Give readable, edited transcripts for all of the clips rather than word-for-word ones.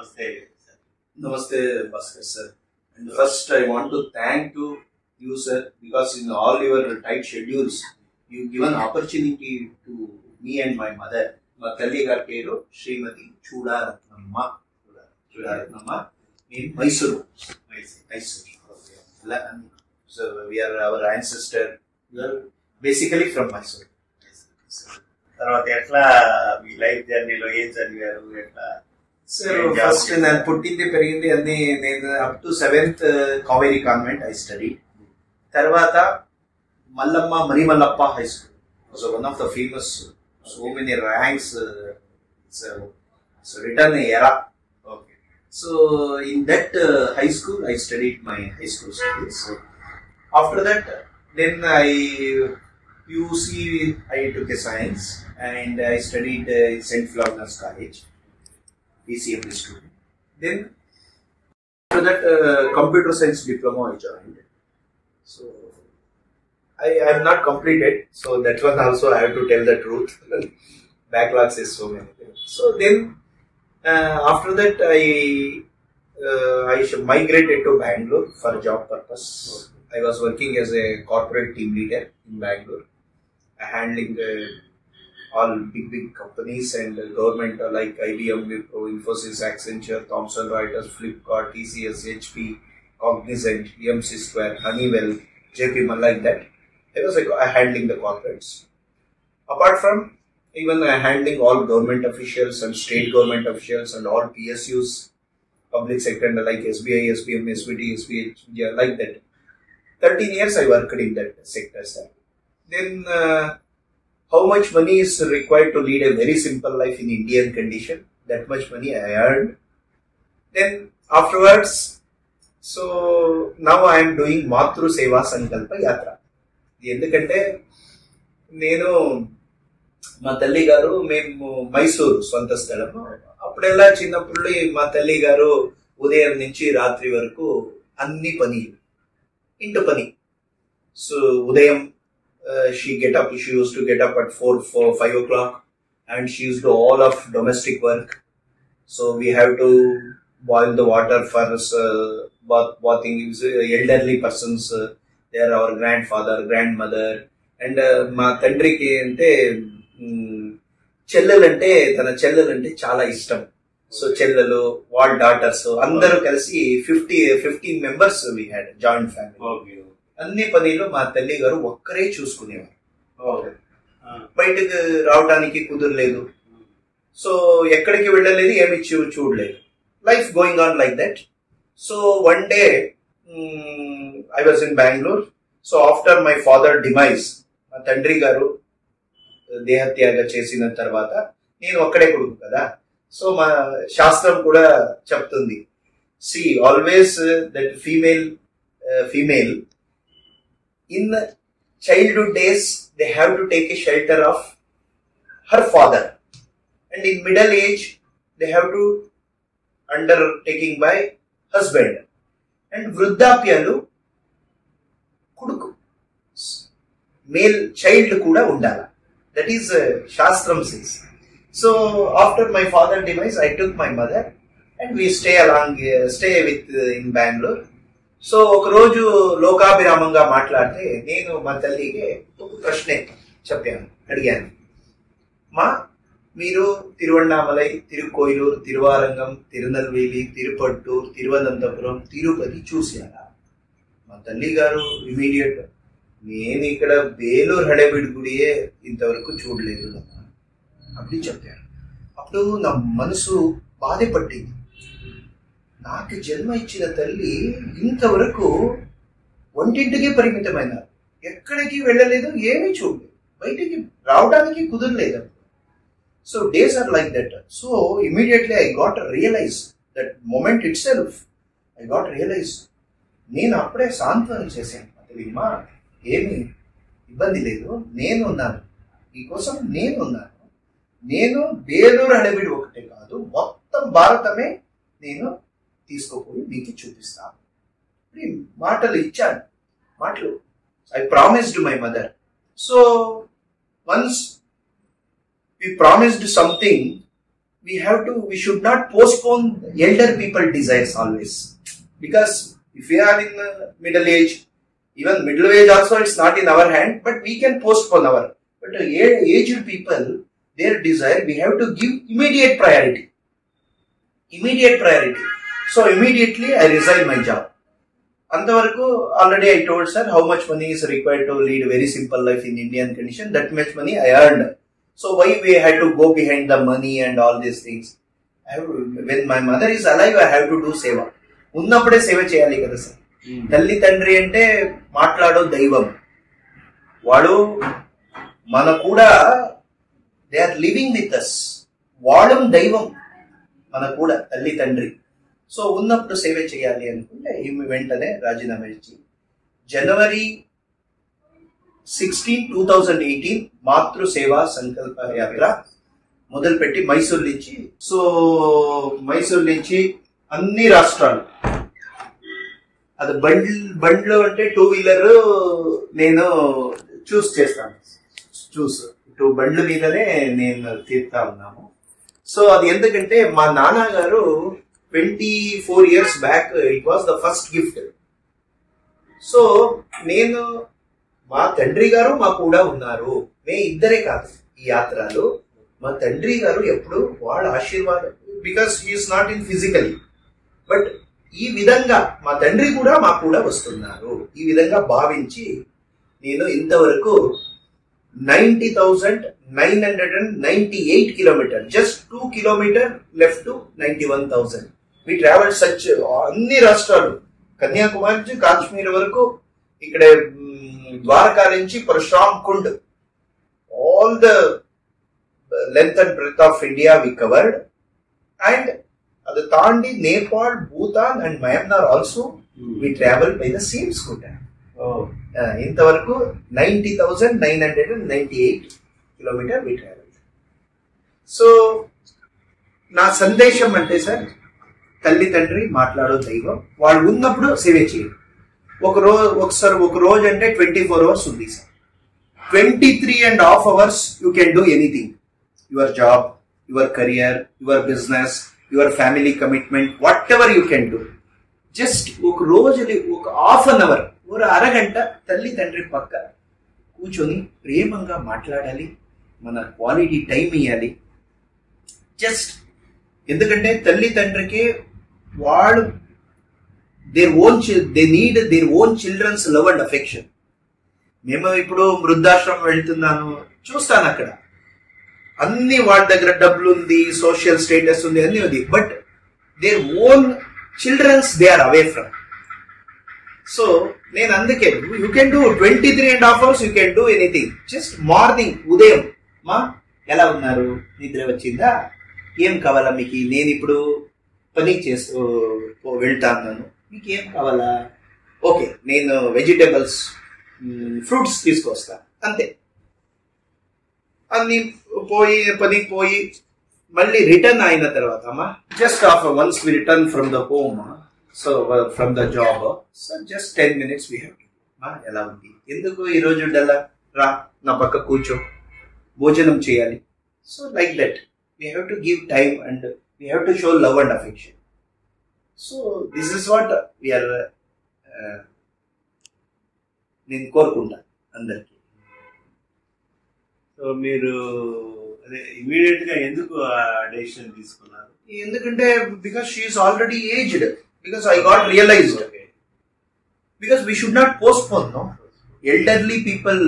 Namaste, sir. Namaste, Bhaskar sir. And first, I want to thank to you, sir, because in all your tight schedules, you given opportunity to me and my mother. మా తల్లి గారి పేరు శ్రీమతి చూడారత్నమ్మ. in Mysuru. So we are our ancestor. We are basically from Mysuru. తర్వాత ఎట్లా మీ life జర్నీలో ఏం చదివారు ఎట్లా? సార్ ఫస్ట్ నేను పుట్టింది పెరిగింది అన్ని నేను up to 7th Kaveri convent I study. తర్వాత Mallamma Marimallappa high school was one of the famous, so many ranks, it's written era. Okay. So in that high school I studied my high school studies. After that, then UC I took a science and I studied in St. Philomena's College, PCMB student. Then after that, computer science diploma I joined. So I have not completed, so that one also I have to tell the truth. Backlogs is so many things. So then after that I migrated to Bangalore for job purpose. I was working as a corporate team leader in Bangalore, handling all big companies and government like IBM, Wipro, Infosys, Accenture, Thomson Reuters, Flipkart, TCS, HP, Cognizant, EMC Square, Honeywell, JP Morgan, like that. I was handling the corporates. Apart from even handling all government officials and state government officials and all PSUs, public sector like SBI, SBM, SBT, SBH, yeah, like that. 13 years I worked in that sector, sir. Then how much money is required to lead a very simple life in Indian condition? That much money I earned. Then afterwards, so now I am doing Matru Seva Sankalpa Yatra. ఎందుకంటే నేను మా తల్లి గారు మేము మైసూరు సొంత స్థలము. అప్పుడెల్లా చిన్నప్పుడు మా తల్లి గారు ఉదయం నుంచి రాత్రి వరకు అన్ని పనులు, ఇంటి పని. సో ఉదయం she used to get up at 5 o'clock and she used to do all of domestic work. So we have to boil the water for bathing. Elderly persons, they are our grandfather, grandmother, and మా తండ్రికి అంటే చెల్లెలంటే తన చెల్లెలంటే చాలా ఇష్టం. So చెల్లెలు, వాళ్ళ daughters అందరూ కలిసి 15 members we had joint family. అన్ని పనిలో మా తల్లి గారు ఒక్కరే చూసుకునేవారు. బయటకు రావడానికి కుదరలేదు, సో ఎక్కడికి వెళ్ళలేదు, ఏమి చూడలేదు. Life going on like that. So one day I was in Bengaluru. So after my father demise, మా తండ్రి గారు దేహత్యాగ చేసిన తర్వాత నేను ఒక్కడే కొడుకు కదా. సో మా శాస్త్రం కూడా చెప్తుంది, see always that female in childhood days they have to take a shelter of her father, and in middle age they have to undertaking by husband, and వృద్ధాప్యాలు కొడుకు మేల్ చైల్డ్ కూడా ఉండాలి. దట్ ఈస్ శాస్త్రం says. So after my father demise I took my mother and we stay with in Bangalore. So ఒకరోజు లోకాభిరామంగా మాట్లాడితే నేను మా తల్లికి ఒక ప్రశ్నే అడిగాను. మా మీరు తిరువణ్ణామలై, తిరుకోయిలూరు, తిరువారంగం, తిరునల్వేలి, తిరుపట్టూరు, తిరువనంతపురం, తిరుపతి చూసారా? మా తల్లి గారు ఇమీడియట్, నేను ఇక్కడ బేలూరు హడేబిడి గుడియే ఇంతవరకు చూడలేదు అప్పుడు చెప్పాను. అప్పుడు నా మనసు బాధపట్టింది. నాకు జన్మ ఇచ్చిన తల్లి ఇంతవరకు వంటింటికే పరిమితమైనారు, ఎక్కడికి వెళ్ళలేదు, ఏమీ చూడలేదు, బయటికి రావడానికి కుదరలేదు. So days are like that. So immediately I got realise that moment itself. I got realise. నేను అప్పుడే సాంత్వనం చేశాను, అమ్మా ఏమి ఇబ్బంది లేదు, నేను ఉన్నాను, నీకోసం నేను ఉన్నాను. నేను బేలూరు హడబిడి ఒకటే కాదు, మొత్తం భారతమే నేను తీసుకోపోయి మీకు చూపిస్తాను. మాటలు ఇచ్చాను, మాటలు. I promised my mother. So once we promised something, we should not postpone elder people desires always, because if we are in middle age, even middle age also it's not in our hand, but we can postpone but aged people, their desire, we have to give immediate priority. So immediately I resign my job. Antavaraku already I told sir how much money is required to lead a very simple life in Indian condition. That much money I earned. So why we had to go behind the money and all these things? When my mother is alive, I have to do seva. Unnappude seva cheyali kada sir. Talli tandri ante maatlado daivam. Vaadu mana kuda they are living with us. Vaadam daivam mana kuda talli tandri. So ఉన్నప్పుడు సేవ చేయాలి అనుకుంటే ఈమె వెంటనే రాజీనామా ఇచ్చి జనవరి 16, 2018 మాతృ సేవా సంకల్ప యాత్ర మొదలుపెట్టి మైసూర్ నుంచి అన్ని రాష్ట్రాలు, అది బండ్లు అంటే 2 వీలర్ నేను చూస్ చేస్తాను, బండ్ల మీదనే నేను తీరుతా ఉన్నాము. సో అది ఎందుకంటే మా నాన్నగారు 24 years back, it was the first gift. So నేను మా తండ్రి గారు మా కూడా ఉన్నారు, మే ఇద్దరే కాదు ఈ యాత్రలో. మా తండ్రి గారు ఎప్పుడు వాళ్ళ ఆశీర్వాదం, because he is not in physically, but ఈ విధంగా మా తండ్రి కూడా మా కూడా వస్తున్నారు, ఈ విధంగా భావించి నేను ఇంతవరకు 90,998 kilometers, just 2 kilometers left to 91,000. We traveled such అన్ని రాష్ట్రాలు, కన్యాకుమారి నుంచి కాశ్మీర్ వరకు, ఇక్కడ ద్వారకా నుంచి Parshuram Kund, all the length and breadth of India we covered. And అది తాండి Nepal, Bhutan and Myanmar also we travel by the same scooter. ఇంతవరకు 90,998 kilometers వి ట్రావెల్. సో నా సందేశం అంటే సార్, తల్లి తండ్రి మాట్లాడో దైవం, వాళ్ళు ఉన్నప్పుడు సేవ చేయండి. ఒక రోజు అంటే 24 hours ఉంది sir. 23.5 hours you can do anything, your job, your career, your business, your family commitment, whatever you can do. Just ఒక రోజుని ఒక హాఫ్ అన్ అవర్, ఒక అరగంట తల్లి తండ్రి పక్క కూర్చొని ప్రేమంగా మాట్లాడాలి, మన క్వాలిటీ టైం ఇవ్వాలి. జస్ట్ ఎందుకంటే తల్లి తండ్రికి వాళ్ళు they need their own childrens love and affection. మేము ఇప్పుడు వృద్ధాశ్రమం వెళ్తున్నాను, చూస్తాను అక్కడ అన్ని వాళ్ళ దగ్గర డబ్బులు ఉంది, సోషల్ స్టేటస్ ఉంది, అన్ని ఉంది, but their own childrens they are away from. So నేను అందుకే you can do 23.5 hours, you can do anything. Just morning ఉదయం, మా ఎలా ఉన్నారు, నిద్ర వచ్చిందా, ఏం కావాలా మీకు, నేను ఇప్పుడు పని చేస్తూ వెళ్తాను, మీకు ఏం కావాలా, ఓకే నేను వెజిటేబుల్స్ ఫ్రూట్స్ తీసుకొస్తా, అంతే. అన్ని పనికి పోయి మళ్ళీ రిటర్న్ అయిన తర్వాత అమ్మా, just after once we return from the home, so from the job, so just 10 minutes we have to, ఎలా ఉంది, ఎందుకు ఈరోజు డల్లా, రా నా పక్క కూర్చో, భోజనం చేయాలి. So like that we have to give time and we have to show love and affection. So this is what we are నేను కోరుకుంటా అందరికి. సో మీరు అదే ఇమీడియట్ గా ఎందుకు ఆ డెసిషన్ తీసుకున్నారు? ఎందుకంటే because she is already aged, because I got realised, because we should not postpone. No, elderly people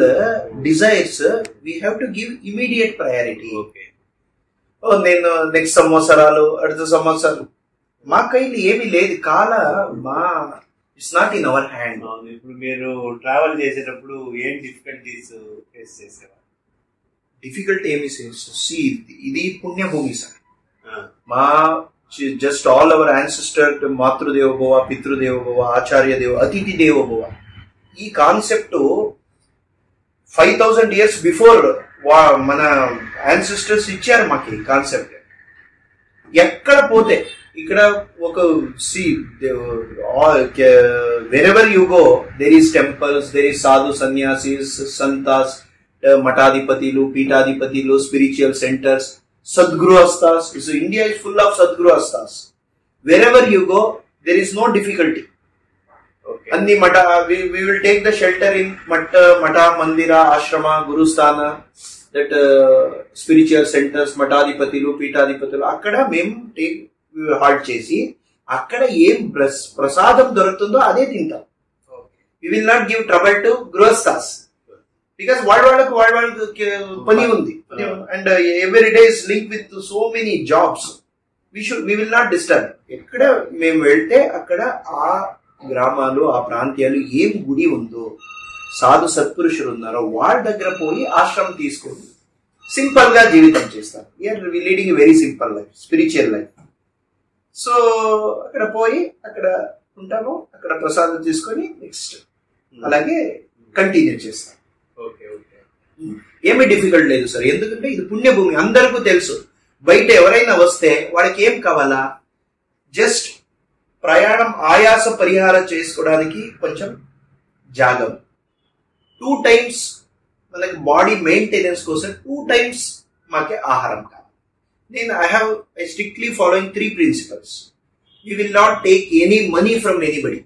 desires we have to give immediate priority. నేను నెక్స్ట్ సంవత్సరాలు, அடுத்த సంవత్సరాలు మా కైలు ఏమీ లేదు, కాల మా it's not in our hand. ఇప్పుడు మీరు ట్రావెల్ చేసేటప్పుడు ఏం డిఫికల్టీస్ ఫేస్ చేసేవారు? డిఫికల్టీ ఏమి ఇది పుణ్యభూమి సార్. మా జస్ట్ ఆల్ అవర్ యాన్సిస్టర్ మాతృదేవోభవ, పితృదేవోభవ, ఆచార్య దేవ, అతిథి దేవోభవ, ఈ కాన్సెప్ట్ 5,000 years బిఫోర్ మన యాన్సిస్టర్స్ ఇచ్చారు మాకు ఈ కాన్సెప్ట్. ఎక్కడ పోతే ఇక్కడ ఒక wherever you go there is temples, there is sadhu sanyasis, సంతాస్, మఠాధిపతులు, పీఠాధిపతులు, spiritual centres. Sadguru Astas. So India is full of Sadguru Astas. Wherever you go, there is no difficulty. Okay. And the Mata, we will take the shelter in Mata, Mandira, Ashrama, Gurusthana, that spiritual centers, Matadipatilu, Pitadipatilu. Akkada mem take halt chesi. Akkada em prasadam dorutundo ade tintam. We will not give trouble to Grihasthas. Because pani undi. And every day is linked with so many jobs. We will not disturb. Ekkada mem velte akkada aa గ్రామాలు ఆ ప్రాంతాలు ఏం గుడి ఉందో సాధు సత్పురుషులు ఉన్నారో వాళ్ళ దగ్గర పోయి ఆశ్రమం తీసుకొని సింపుల్ గా జీవితం చేస్తారు. We are leading very simple life, spiritual life. So అక్కడ పోయి అక్కడ ఉంటాము, అక్కడ ప్రసాదం తీసుకొని నెక్స్ట్ అలాగే కంటిన్యూ చేస్తాం. ఏమీ డిఫికల్ట్ లేదు సార్, ఎందుకంటే ఇది పుణ్యభూమి. అందరికీ తెలుసు. బయట ఎవరైనా వస్తే వాళ్ళకి ఏం కావాలా, జస్ట్ ప్రయాణం ఆయాస పరిహారం చేసుకోవడానికి కొంచెం జాగం, 2 times మనకి బాడీ మెయింటెనెన్స్ కోసం 2 times మాకే ఆహారం కావాలి. నేను I strictly following 3 principles. You will not take any money from anybody.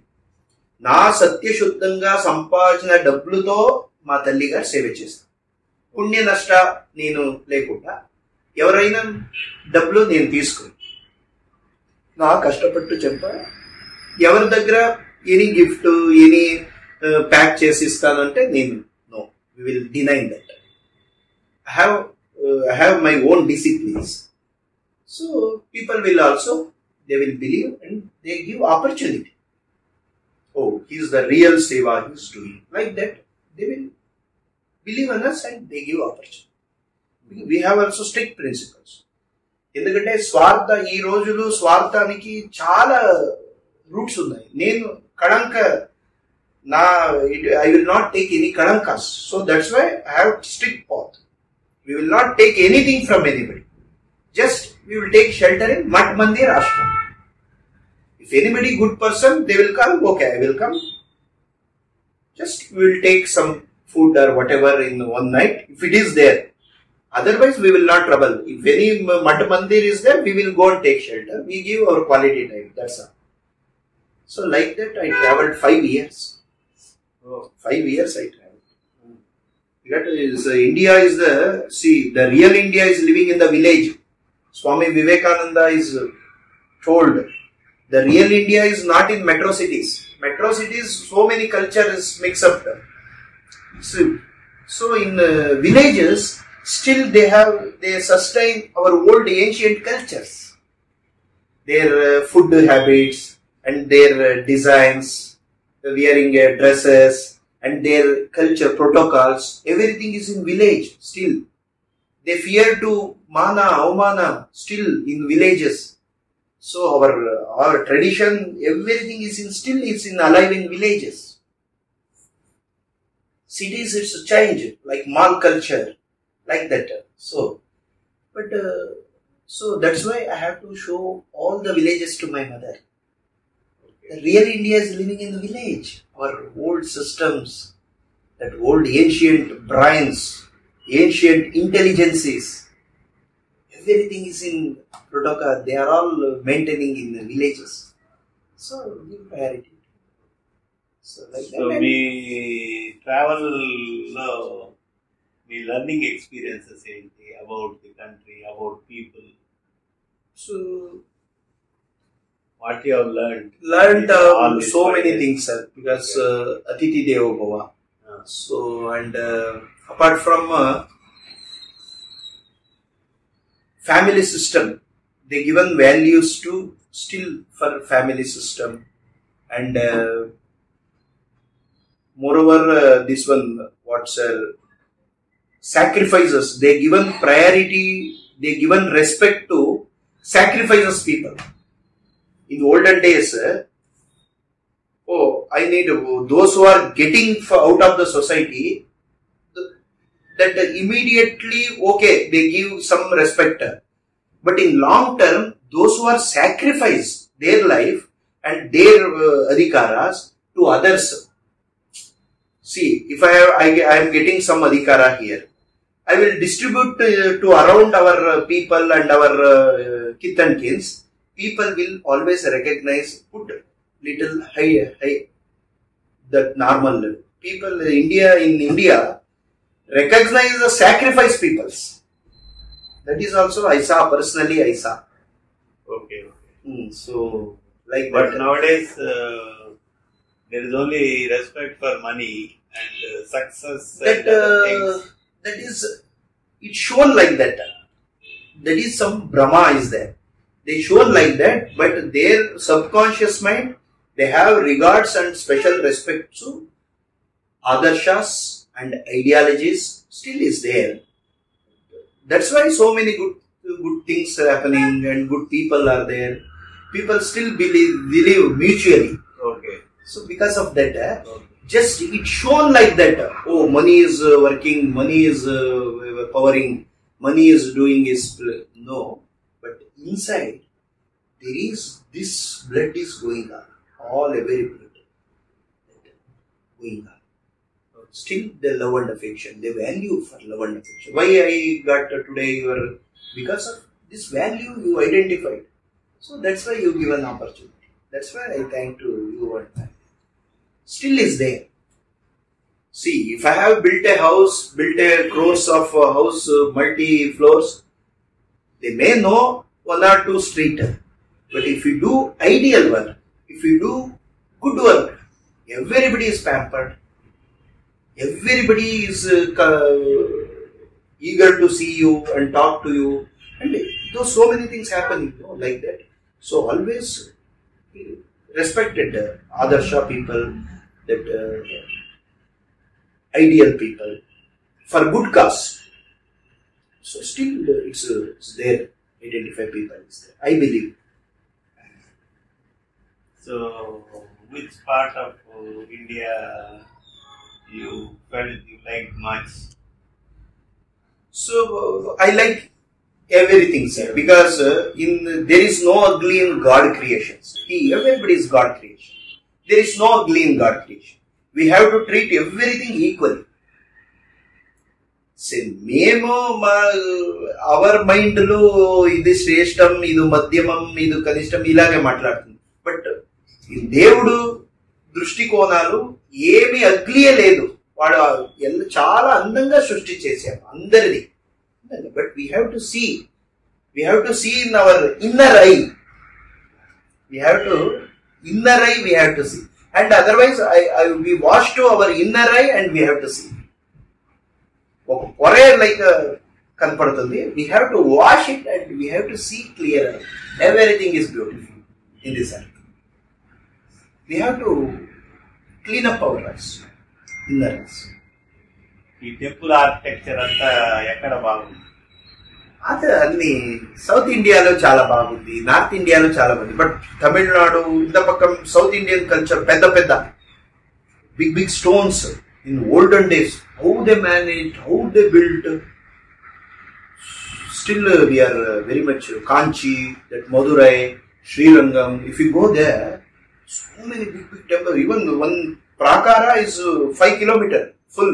నా సత్యశుద్ధంగా సంపాదించిన డబ్బులతో మా తల్లి గారు సేవ చేస్తాను. పుణ్య నష్ట నేను లేకుండా ఎవరైనా డబ్బులు నేను తీసుకుని నా కష్టపట్టు చెప్ప ఎవరి దగ్గర ఎనీ గిఫ్ట్ ఎనీ ప్యాక్ చేసి ఇస్తానంటే నేను no, we will deny that. I have my own disciplines. So people will also, they will believe and they give opportunity. Oh, he is the real seva he is doing. Like that, they will believe in us and they give opportunity. We have also strict principles. ఎందుకంటే స్వార్థ ఈ రోజులు స్వార్థానికి చాలా roots ఉన్నాయి. నేను కళంక I will not take any kalankas. So that's why I have strict path. We will not take anything from anybody. Just we will take shelter in Mat Mandir Ashram. If anybody good person, they will come. Okay, I will come. Just we will take some food or whatever in one night if it is there. Otherwise, we will not trouble. If any Mat Mandir is there, we will go and take shelter. We give our quality time. That's all. So like that, I travelled 5 years. 5 years I travelled. Because India is the real India is living in the village. Swami Vivekananda is told, the real India is not in metro cities. Metro cities, so many cultures mix up. So in villages, still they sustain our old ancient cultures. Their food habits and their designs, wearing dresses and their culture protocols, everything is in village still. They fear to mana, avmana still in villages. So our tradition, everything is still alive in villages. Cities it's a change, like mall culture, like that. So that's why I have to show all the villages to my mother. The real India is living in the village. Our old systems, that old ancient brains, ancient intelligences, everything is in protocol. They are all maintaining in the villages. So give priority. So like that. So we travel, we learning experiences about the country, about people. So what you have learned so many things, sir, because Atiti Devo Bhava. So and apart from family system, they given values to still for family system, and moreover this one what's sacrifices. They given priority, they given respect to sacrifices people. In olden days, I need those who are getting out of the society, that immediately, okay, they give some respect. But in long term, those who are sacrifice their life and their adhikaras to others. See, if I am getting some adhikara here, I will distribute to around our people and our kith and kins. People will always recognize, put little high that normal level. People in India recognize the sacrifice peoples. That is also I saw personally. I saw. Okay. So like but that. Nowadays there is only respect for money and success. That that is, it's shown like that. That is some Brahma is there. They shown like that, but their subconscious mind, they have regards and special respect to adarshas and ideologies still is there. That's why so many good things are happening and good people are there. People still believe mutually. Okay. So because of that, just it's shown like that. Oh, money is working, money is powering, money is doing is no. But inside there is this blood is going on, all every blood going on. Still the love and affection, the value for love and affection. Why I got today because of this value you identified. So that's why you give an opportunity. That's why I thank to you and that. Still is there. See, if I have built a house, built a crores of house, multi floors, they may know 1 or 2 street. But if you do ideal work, if you do good work, everybody is pampered. Everybody is eager to see you and talk to you. And those so many things happen, like that. So always respected Adarsha people, that ideal people for good cause. So still it's there. Identify people is there, I believe. So which part of India you felt you liked much? So I like everything, sir, because there is no ugly in God creations. Everybody is God creation. There is no ugly in God creation. We have to treat everything equally. మేము our mind లో ఇది శ్రేష్టం, ఇది మధ్యమం, ఇది కనిష్టం ఇలాగే మాట్లాడుతుంది. But దేవుడు దృష్టికోణాలు ఏమి అగ్లియే లేదు. వాడు చాలా అందంగా సృష్టి చేశాడు అందరిది. But we have to see in our inner eye. We have to see. And otherwise, we wash to our inner eye and we have to see. Like kanpadutundi, we have to wash it and we have to see clearer. Everything is beautiful in this earth. We have to clean up our eyes, inner eyes. ఈ temple architecture అంతా ఎక్కడ బాగుంది? అది అన్ని south ఇండియాలో చాలా బాగుంది, north ఇండియాలో చాలా బాగుంది. బట్ తమిళనాడు ఇంత పక్కన సౌత్ ఇండియన్ కల్చర్ పెద్ద big stones in olden days, how they manage, how they built. Still we are very much Kanchi, that Madurai, Srirangam. If you go there, so many big temples. Even one Prakara is 5 kilometer full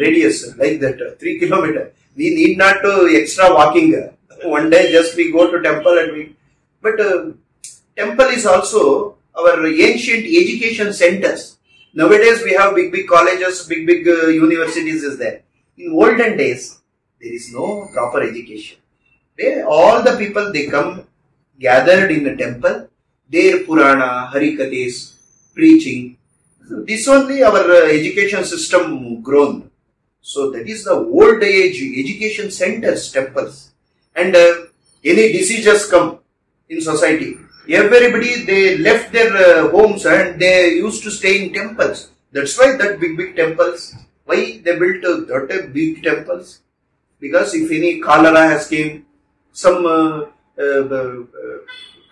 radius, like that 3 kilometer. We need not extra walking. One day just we go to temple and we. But temple is also our ancient education centers. Nowadays we have big colleges, big universities is there. In olden days, there is no proper education. All the people, they come gathered in the temple, their Purana, Harikathas, preaching. This only our education system grown. So that is the old age education centers, temples. And any diseases come in society, everybody, they left their homes and they used to stay in temples. That's why that big temples. Why they built that big temples? Because if any cholera has came, some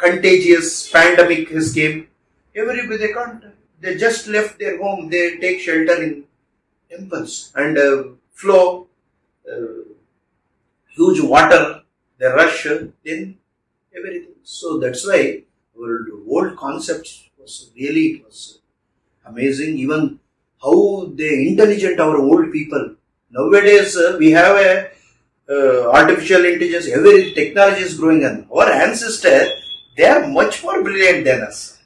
contagious pandemic has came, everybody, they can't. They just left their home. They take shelter in temples and flow, huge water, they rush, then everything. So that's why old concepts was really, it was amazing. Even how they intelligent, our old people, Nowadays, we have a artificial intelligence, every technology is growing, and our ancestors, they are much more brilliant than us.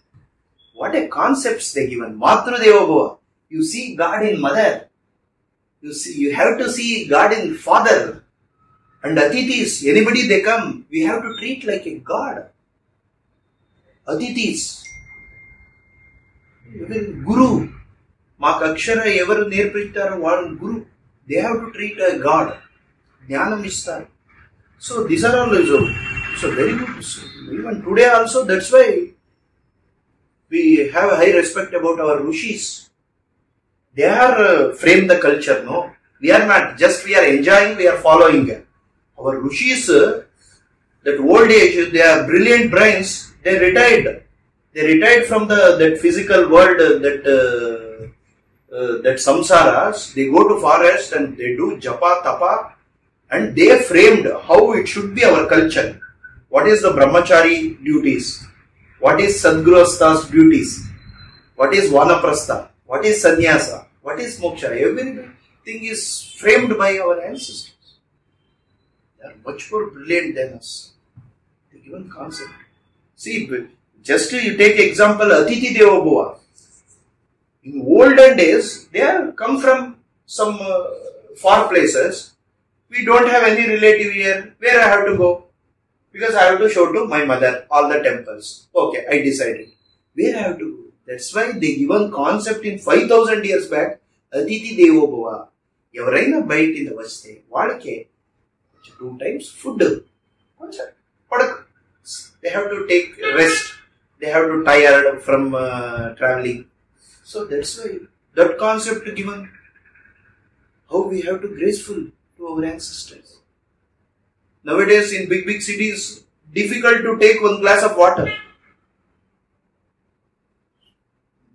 What a concepts they given. Matru Deva Bhava. You see God in mother. You have to see God in father. And Atithis, anybody they come, we have to treat like a God. Atithis. Even Guru. Maak Akshara evaru nerpitaro vaadu Guru. They have to treat a God. Jnanam istar. So these are all so very good. Even today also, that's why we have a high respect about our Rishis. They are frame the culture, no? We are not, just we are enjoying, we are following. Our Rishis, that old age, they are brilliant brains, they retired. They retired from that physical world, that samsaras. They go to forest and they do japa, tapa, and they framed how it should be our culture. What is the brahmachari duties? What is sadgurastha's duties? What is vanaprastha? What is sannyasa? What is moksha? Everything is framed by our ancestors. They are much more brilliant than us. The given concept. See, just you take example Atithi Deva Bhava. In olden days, they have come from some far places. We don't have any relative here. Where I have to go? Because I have to show to my mother all the temples. Okay, I decided. Where I have to go? That's why they given concept in 5,000 years back. Atithi Devo Bhava. Evaraina bite in the vaste. Vadake 2 times food. They have to take rest. They have to tire from traveling. So that's why that concept given. How we have to graceful to our ancestors. Nowadays in big cities, difficult to take 1 glass of water.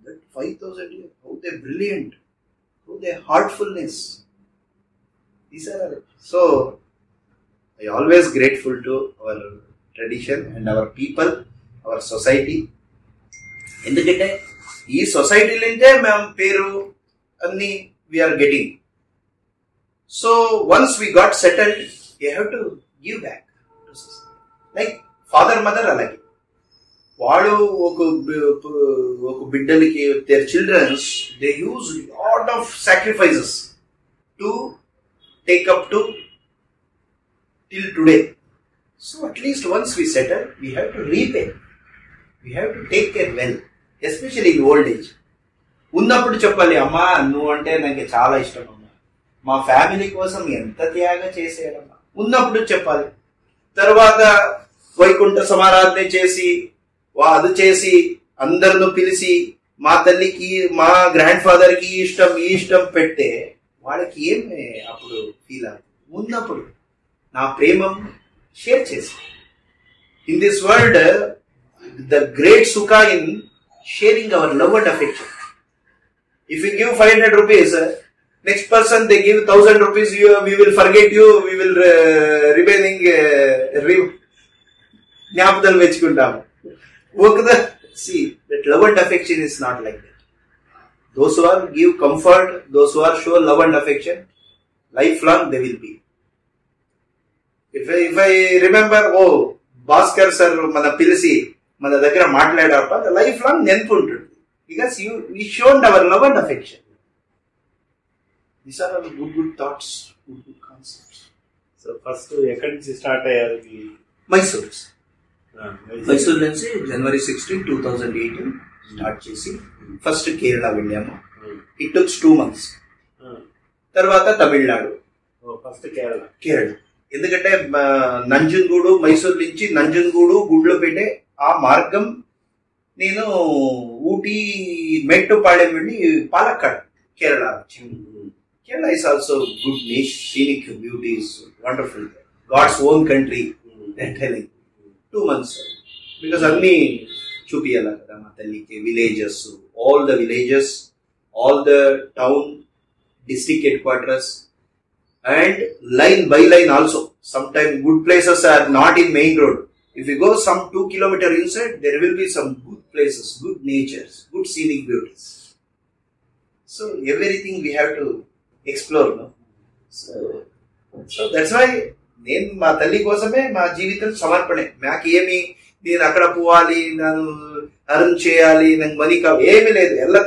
That 5,000 years, how they brilliant, how their heartfulness. These are so. I always grateful to our tradition and our people, our society. ఎందుకంటే ఈ సొసైటీలోంటే మేము పేరు అన్ని we are getting. So once we got settled, you have to give back to society. Like father, mother alage. వాడు ఒక బిడ్డలకి their childrens, they use lot of sacrifices to take up to till today. So at least once we settle, we have to repay. We have to take care well, especially in old age. ఉన్నప్పుడు చెప్పాలి, అమ్మా నువ్వు అంటే నాకు చాలా ఇష్టం అమ్మా, మా ఫ్యామిలీ కోసం ఎంత త్యాగం చేసేయడమ్మా, ఉన్నప్పుడు చెప్పాలి. తర్వాత వైకుంఠ సమారాధన చేసి అది చేసి అందరిని పిలిచి మా తల్లికి మా గ్రాండ్ ఫాదర్ కి ఈ ఇష్టం పెడితే వాళ్ళకి ఏమి అప్పుడు ఫీల్ అవుతుంది. ఉన్నప్పుడు నా ప్రేమం షేర్ చేసి. In this world the great sukha in sharing our love and affection. If you give 500 rupees, next person they give 1,000 rupees, we will forget you, we will remaining జ్ఞాపకాలు వెచ్చుకుంటాము. See, that love and affection is not like that. Those who are give comfort, those who are show love and affection, lifelong they will be. If I remember, Bhaskar sir mana pilisi మన దగ్గర మాట్లాడాక life long నెనపు ఉంటుంది. Because we shown our love and affection. These are all good thoughts, good concepts. So first ఎక్కడి నుంచి start అయ్యారు? మైసూర్ నుంచి January 16, 2018 start చేసి first Kerala వెళ్ళాము. It tooks 2 months. తర్వాత తమిళనాడు. ఫస్ట్ కేరళ. ఎందుకంటే నంజన్గూడు, మైసూర్ నుంచి నంజన్గూడు, గుండ్లపేట ఆ మార్గం నేను ఊటీ మెట్టుపాళెం వెళ్ళి పాలక్కాడ్ కేరళ వచ్చింది. Kerala is also good niche, scenic beauties, wonderful. God's own country. I'm telling. 2 months. Because అన్ని చూపియాలి కదా మా తల్లికి. Villages, all the villages, all the town, district headquarters, and line by line also. Sometimes good places are not in main road. If you go some 2 kilometers inside, there will be some good places, good natures, good scenic beauties. So everything we have to explore. No? So that's why నేను మా తల్లి కోసమే మా జీవితం సమర్పణే. నాకు ఏమి నేను అక్కడ పోవాలి, నన్ను అర్న్ చేయాలి, నాకు మనీ ఏమీ లేదు. ఎలా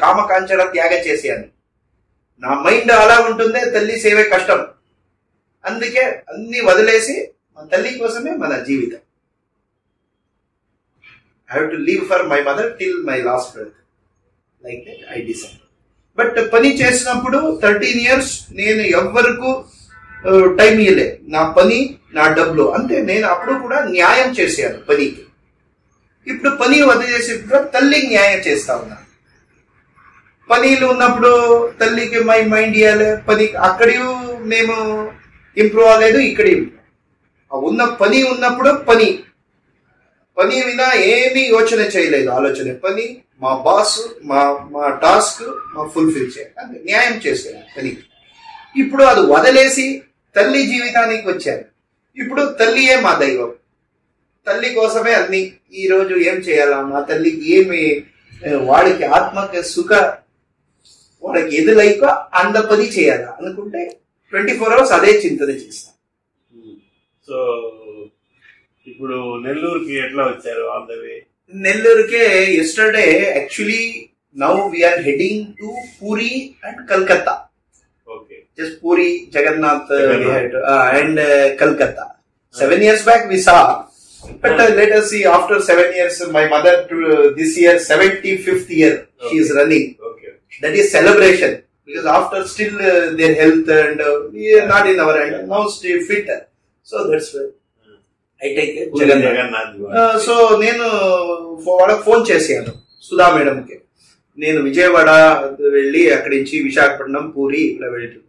కామకాంచడం త్యాగం చేసేయాలి. నా మైండ్ అలా ఉంటుందే, తల్లి సేవే కష్టం. అందుకే అన్ని వదిలేసి మా తల్లి కోసమే మన జీవితం. I have to live for my mother till my last breath. Like that I decided. But పని చేసినప్పుడు 13 years నేను ఎవ్వరకు టైం ఇవ్వలే. నా పని నా డబ్బులు అంతే. నేను అప్పుడు కూడా న్యాయం చేశాను పనికి. ఇప్పుడు పని వదిలేసి తల్లికి న్యాయం చేస్తా ఉన్నా. పనిలో ఉన్నప్పుడు తల్లికి మైండ్ ఇవ్వాలి. పని అక్కడి మేము ఇంప్రూవ్ అవ్వలేదు, ఇక్కడ ఉన్న పని ఉన్నప్పుడు పని వినా ఏమీ యోచన చేయలేదు. ఆలోచన పని, మా బాస్, మా టాస్క్ మా ఫుల్ఫిల్ చేయాలి, న్యాయం చేసేయాలి పనికి. ఇప్పుడు అది వదిలేసి తల్లి జీవితానికి వచ్చాను. ఇప్పుడు తల్లియే మా దైవం. తల్లి కోసమే అన్ని. ఈ రోజు ఏం చేయాలా, మా తల్లికి ఏమి, వాడికి ఆత్మకి సుఖ, వాడికి ఎదులైక అంత పని చేయాలా అనుకుంటే 24 hours అదే చింతన చేస్తాను. సో ఇప్పుడు నెల్లూరుకి ఎట్లా వచ్చారు? ఆన్ ద వే నెల్లూరుకే yesterday actually now we are heading to Puri and Kolkata. Okay. Just Puri, Jagannath we had, and Kolkata. 7 years back we saw, but let us see after 7 years. My mother this year 75th year she is running. Okay. That is celebration because after still their health and we are not in our hand, now still fit. So that's why I take it. Jagannath. So నేను వాళ్ళకి phone చేశాను సుధా మేడంకి. నేను విజయవాడ వెళ్ళి అక్కడి నుంచి విశాఖపట్నం, పూరి ఇలా వెళ్తాను.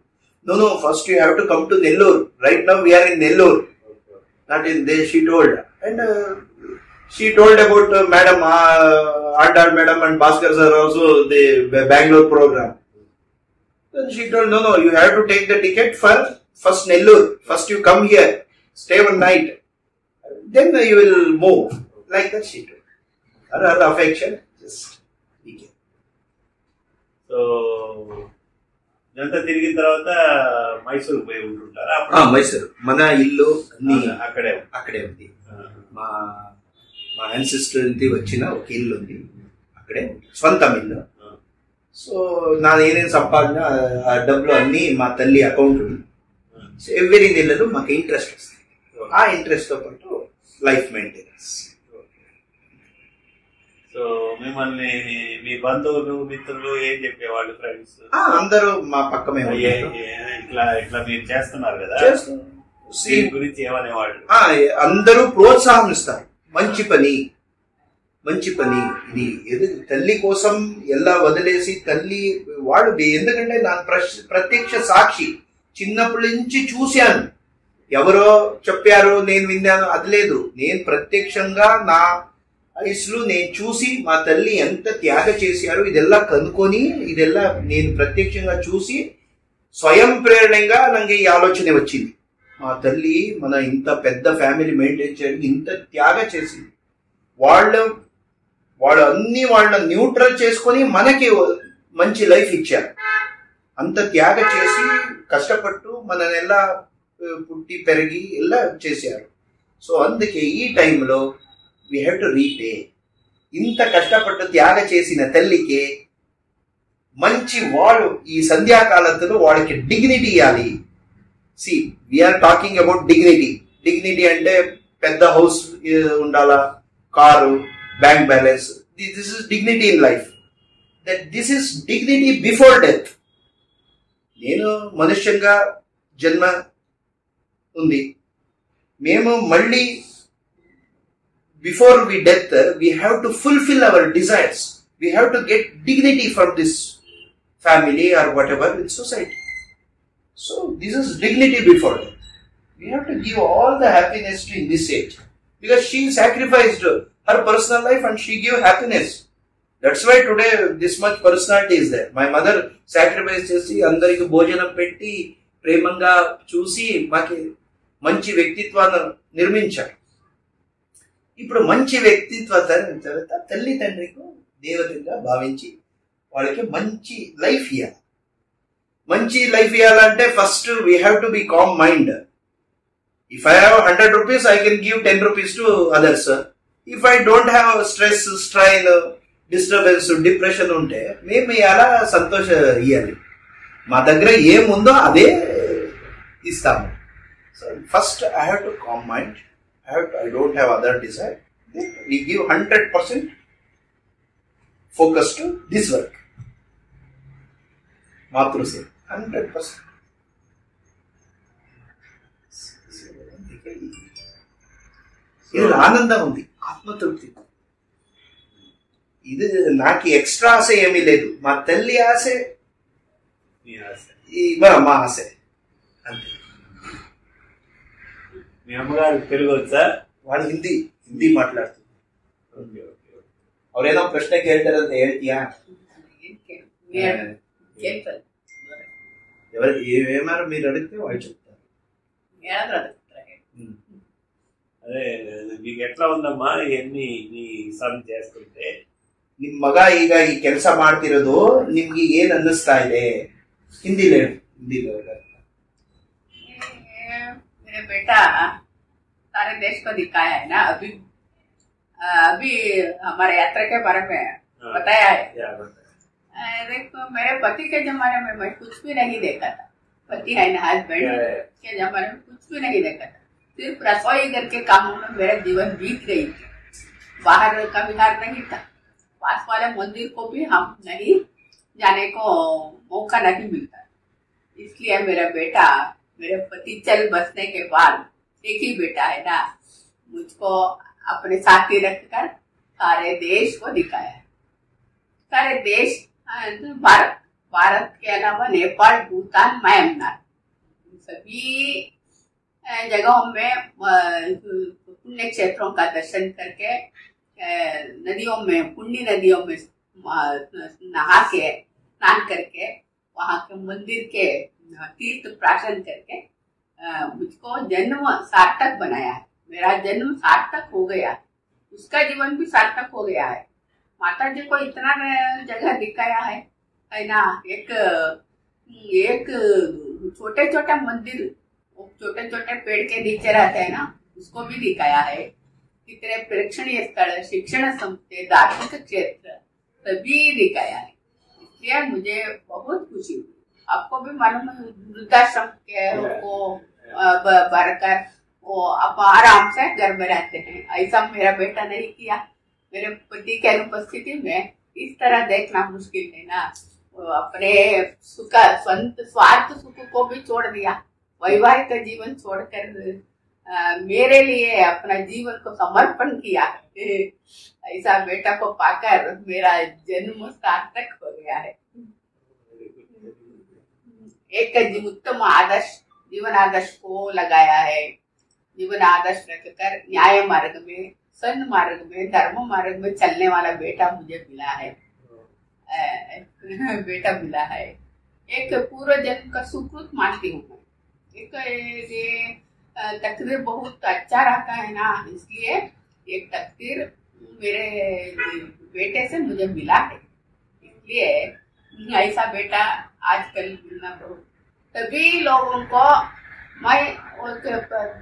No first you have to come to Nellore. Right now we are in Nellore, not in they. She told and she told about madam, Andal madam and Bhaskar sir also the Bengaluru programme. She told no you have to take the ticket for first Nellore. First you come here, stay one night, then you will move. Like that she told. Her affection just began. So ఇదంతా తిరిగిన తర్వాత మైసూరు పోయి ఉంటుంటారా? మైసూరు మన ఇల్లు అన్ని అక్కడే ఉంది. మా యాన్సిస్టర్ నుంచి వచ్చిన ఒక ఇల్లు ఉంది అక్కడే, స్వంతం ఇల్లు. సో నేనేం సంపాదన ఆ డబ్బులు అన్ని మా తల్లి అకౌంట్ ఉంది. సో ఎవ్రీ నెలలో మాకు ఇంట్రెస్ట్ వస్తుంది. ఆ ఇంట్రెస్ట్ తో పాటు లైఫ్ మెయింటెనెన్స్. సో మిమ్మల్ని మీ బంధువులు, మిత్రులు ఏం చెప్పేవాళ్ళు, ఫ్రెండ్స్ అందరూ మా పక్కమే ఇట్లా మీరు చేస్తున్నారు కదా, దీని గురించి ఏమనేవాళ్ళు? అందరూ ప్రోత్సాహం ఇస్తారు. మంచి పని ఇది తల్లి కోసం ఎలా వదిలేసి తల్లి వాడు. ఎందుకంటే నా ప్రత్యక్ష సాక్షి. చిన్నప్పటి నుంచి చూశాను. ఎవరో చెప్పారు, నేను విన్నాను, అది లేదు. నేను ప్రత్యక్షంగా నా వయసులో నేను చూసి మా తల్లి ఎంత త్యాగ చేశారు ఇదెల్లా కనుక్కొని, ఇదెల్లా నేను ప్రత్యక్షంగా చూసి స్వయం ప్రేరణగా నాకు ఈ ఆలోచన వచ్చింది. మా తల్లి మన ఇంత పెద్ద ఫ్యామిలీ మెయింటైన్ చేయడానికి ఇంత త్యాగ చేసింది. వాళ్ళు అన్ని వాళ్ళని న్యూట్రల్ చేసుకొని మనకి మంచి లైఫ్ ఇచ్చారు. అంత త్యాగ చేసి కష్టపట్టు మనని ఎలా పుట్టి పెరిగి ఎలా చేశారు. సో అందుకే ఈ టైంలో వీ హ్యావ్ టు రీపే. ఇంత కష్టపట్టు త్యాగ చేసిన తల్లికి మంచి వాడు ఈ సంధ్యాకాలంలో వాడికి డిగ్నిటీ ఇవ్వాలి. See we are talking about dignity అంటే పెద్ద హౌస్ ఉండాలా, car, bank balance. This is dignity in life. That this is dignity before death. నేను మనుష్యంగా జన్మ ఉంది. మేము మళ్ళీ before we death we have to fulfil our desires. We have to get dignity from this family or whatever with society. So this is dignity before death. We have to give all the happiness to in this age because she sacrificed her personal life and she gave happiness. That's why today this much personality is there. My mother sacrificed చేసి అందరికి భోజనం పెట్టి ప్రేమంగా చూసి మాకి మంచి వ్యక్తిత్వాన్ని నిర్మించారు. ఇప్పుడు మంచి వ్యక్తిత్వ తర్వాత తల్లి తండ్రికి దేవతగా భావించి వాళ్ళకి మంచి లైఫ్ ఇవ్వాలి. మంచి లైఫ్ ఇవ్వాలంటే first we have to be calm mind. If I have 100 rupees, I can give 10 rupees to others. If I don't have stress, strain, disturbance, depression ఉంటే మేము అలా సంతోష ఇవ్వాలి. మా దగ్గర ఏముందో అదే ఇస్తాము. So first I have to calm mind. I don't have other desire. Then we give 100% focus to this work. మాతృసేవ 100%. ఇది ఆనందం ఉంది, ఆత్మతృప్తి. ఇది నాకు ఎక్స్ట్రా ఆశ ఏమీ లేదు. మా తల్లి ఆశే మా ఆశ అంతే. మీ అమ్మగారు తెలుగు వచ్చా? వాళ్ళు హిందీ మాట్లాడుతున్నారు. और ಏನೋ ಪ್ರಶ್ನೆ ಕೇಳ್ತಾರೆ ಅಂತ ಹೇಳ್ತೀಯಾ? ఎవరు ఏమారు మీరు అడిగితే వాళ్ళు చెప్తారు. అదే మీకు ఎట్లా ఉందమ్మా ఇవన్నీ నీ సన్ చేస్తుంటే? ನಿಮ್ ಮಗ ಈಗ ಈ ಕೆಲಸ ಮಾಡ್ತಿರೋದು ನಿಮ್ಗೆ ಏನ್ ಅನ್ನಿಸ್ತಾ ಇದೆ? ಹಿಂದಿಲಿ मेरे बेटा सारे देश को दिखाया है ना. अभी हमारे यात्रा के बारे में बताया है. देखो मेरे पति के जमाने में मैं कुछ भी नहीं देखा था. पति है ना, हस्बैंड के जमाने में कुछ भी नहीं देखा था. सिर्फ रसोई घर के कामों में मेरा जीवन बीत गई थी. बाहर का विहार नहीं था. पास वाले मंदिर को भी हम नहीं जाने को मौका नहीं मिलता. इसलिए मेरा बेटा, मेरे पति चल बसने के बाद एक ही बेटा है ना, मुझको अपने साथ ही रखकर सारे देश को दिखाया. सारे देश, भारत के अलावा नेपाल, भूटान, म्यांमार, सभी जगहों में पुण्य क्षेत्रों का दर्शन करके, नदियों में, पुण्य नदियों में नहा के, स्नान करके, वहाँ के मंदिर के तीर्थ प्राशन करके मुझको जन्म सार्थक बनाया है. मेरा जन्म सार्थक हो गया, उसका जीवन भी सार्थक हो गया है. माता जी को इतना जगह दिखाया है ना. एक छोटे छोटे मंदिर, छोटे छोटे पेड़ के नीचे रहते हैं ना, उसको भी दिखाया है. कितने प्रेक्षणीय स्थल, शिक्षण संस्थे, धार्मिक क्षेत्र सभी दिखाया है. इसलिए मुझे बहुत खुशी हुई. आपको भी मालूम है, वृद्धाश्रम के को भरकर वो अब आराम से घर में रहते हैं. ऐसा मेरा बेटा नहीं किया. मेरे पति के अनुपस्थिति में इस तरह देखना मुश्किल है ना. अपने सुख, स्वार्थ सुख को भी छोड़ दिया. वैवाहिक जीवन छोड़कर मेरे लिए अपना जीवन को समर्पण किया. ऐसा बेटा को पाकर मेरा जन्म सार्थक हो गया है. एक उत्तम आदर्श, जीवन आदर्श को लगाया है. जीवन आदर्श रखकर न्याय मार्ग में, सन मार्ग में, धर्म मार्ग में चलने वाला बेटा मुझे मिला है. बेटा मिला है. एक पूर्व जन्म का सुकृत मानती हूँ मैं. एक ये तकदीर बहुत अच्छा रहता है ना, इसलिए एक तकदीर मेरे बेटे से मुझे मिला है. इसलिए ऐसा बेटा आजकल मिलना बहुत. सभी लोगों को मैं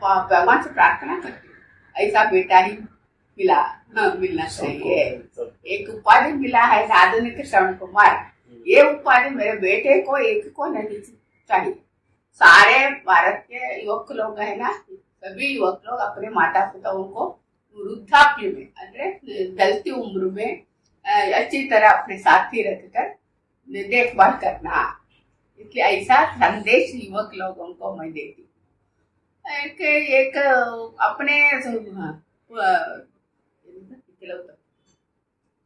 भगवान से प्रार्थना करती हूँ, ऐसा बेटा ही मिलना चाहिए. एक उपाधि मिला है आधुनिक श्रवण कुमार. ये उपाधि मेरे बेटे को एक को नहीं चाहिए. सारे भारत के युवक लोग है ना, सभी युवक लोग अपने माता पिताओं को वृद्धाप्य में, ढलती उम्र में अच्छी तरह अपने साथ ही रखकर देखभाल करना. इसलिए ऐसा संदेश युवक लोगों को मैं देती हूँ. एक अपने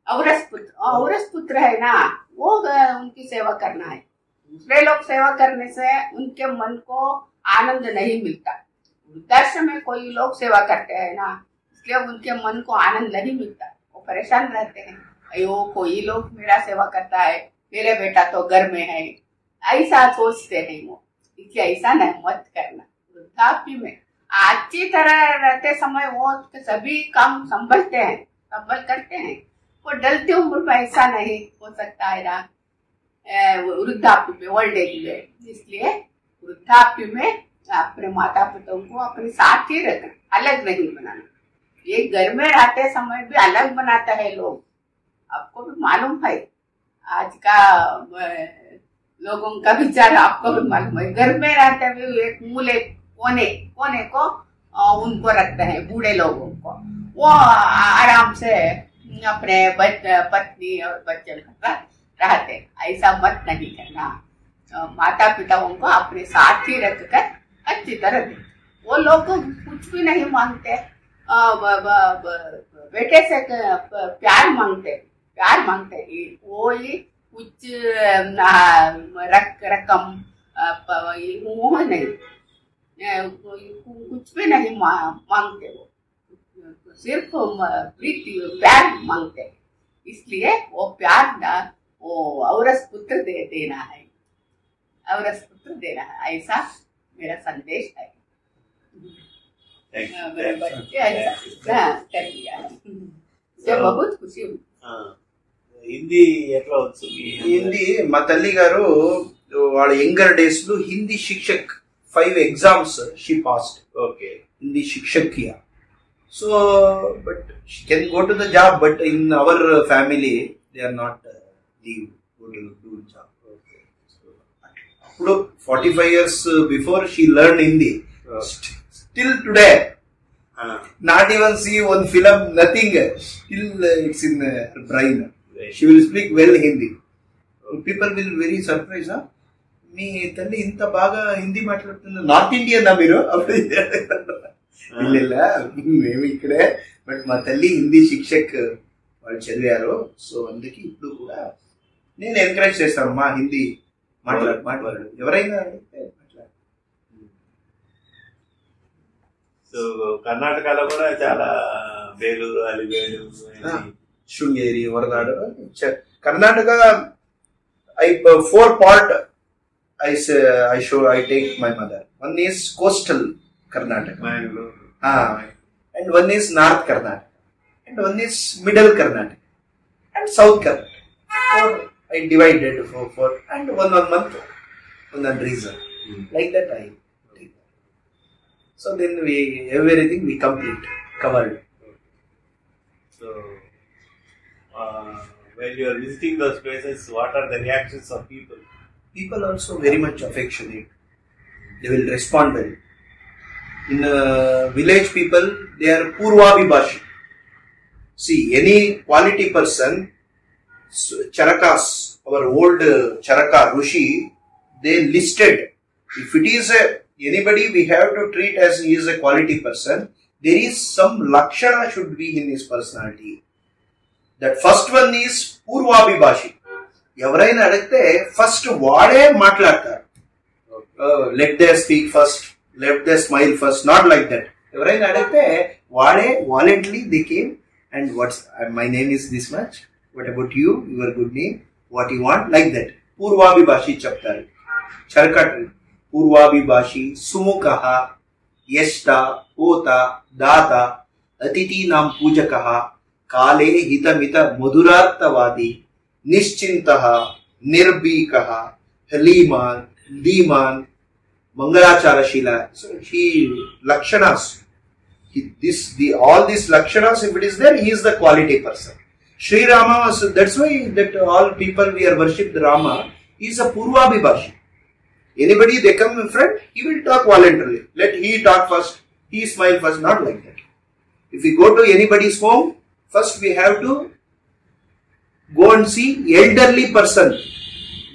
औरस पुत्र है ना, वो उनकी सेवा करना है. दूसरे लोग सेवा करने से उनके मन को आनंद नहीं मिलता. वृद्धाश्रम में कोई लोग सेवा करते हैं ना, इसलिए उनके मन को आनंद नहीं मिलता. वो परेशान रहते हैं, अयो कोई लोग मेरा सेवा करता है, मेरे बेटा तो घर में है, ऐसा सोचते हैं वो. इसलिए ऐसा नहीं मत करना. वृद्धाप्य में अच्छी तरह रहते समय वो सभी काम संभल करते हैं. वो ढलती उम्र में ऐसा नहीं हो सकता है ना. वृद्धाप्य में, ओल्ड एज में, इसलिए वृद्धाप्य में अपने माता पिता को अपने साथ ही रखना, अलग नहीं बनाना। ये घर में रहते समय भी अलग बनाता है लोग, आपको भी मालूम है, आज का लोगों का विचार आपको भी मालूम है। घर में रहते हुए एक मूले कोने को उनको रखते हैं, बूढ़े लोगों को, वो आराम से अपने पत्नी और बच्चे रहते। ऐसा मत नहीं करना, माता पिताओं को अपने साथ ही रखकर अच्छी तरह दे। वो लोग कुछ भी नहीं मांगते, बेटे से प्यार मांगते, वो ही कुछ रकम वो नहीं, कुछ भी नहीं मांगते, वो सिर्फ प्रीति प्यार मांगते। इसलिए वो प्यार ना, वो औरस पुत्र देना है, औरस पुत्र देना है, ऐसा मेरा संदेश है। मेरे बच्चे ऐसा कर लिया है, मुझे बहुत खुशी हुई। హిందీ ఎట్లా వచ్చు? హిందీ మా తల్లి గారు వాళ్ళ యంగర్ డేస్ లో Hindi Shikshak 5 exams she passed. Okay, Hindi Shikshak కియా. So but she can go to the job, but in our family they are not leave go to do job. అప్పుడు 45 years before she learn Hindi. Still today not even see one film, nothing, still it's in her brain. She will speak well Hindi. People will very surprised, huh? మీ తల్లి ఇంత బాగా హిందీ మాట్లాడుతున్నా, north Indian మీరు? మేము ఇక్కడే, but మా తల్లి హిందీ శిక్షక్ వాళ్ళు చదివారు. సో అందుకే ఇప్పుడు కూడా నేను ఎంకరేజ్ చేస్తాను, మా హిందీ మాట్లాడు ఎవరైనా మాట్లాడు. సో కర్ణాటకలో కూడా చాలా Belur, Alivelu, Sringeri, వరనాడు. Karnataka I 4 part I take my mother. One is coastal Karnataka, and one is North Karnataka, and one is Middle Karnataka, and South Karnataka. Or I divided for and one month, one reason. Like that I take. So then everything we covered. So when you are visiting those places, what are the reactions of people? People also very much affectionate. They will respond well. In village people, they are Purvabhibashi. See, any quality person, Charakas, our old Charaka Rishi, they listed. If it is anybody we have to treat as he is a quality person, there is some lakshana should be in his personality. That first one is Purvabhibashi. ఎవరైనా అడిగితే first వాడే మాట్లాడతారు. Let they speak first, let they smile first, not like that. ఎవరైనా అడిగితే వాడే voluntarily they came and what's my name is this much, what about you, your good name, what you want, like that. పూర్వాభిభాషి చెప్తారు. చరకట్ పూర్వాభిభాషి, సుముఖ, యష్ట, పోత, దాత, అతిథి నాం పూజక, కాలే హితమిత మధురార్థవాది, నిశ్చింతః, నిర్భీకః, హలీమాన్, Dhiman, మంగళాచారశీల. So he lakshanas, all these lakshanas, if it is there, he is the quality person. Sri Rama was, that's why that all people we are worshipped Rama, he is a Purvabhibashi. Anybody they come in front, he will talk voluntarily. Let he talk first, he smile first, not like that. If we go to anybody's home, first we have to go and see elderly person,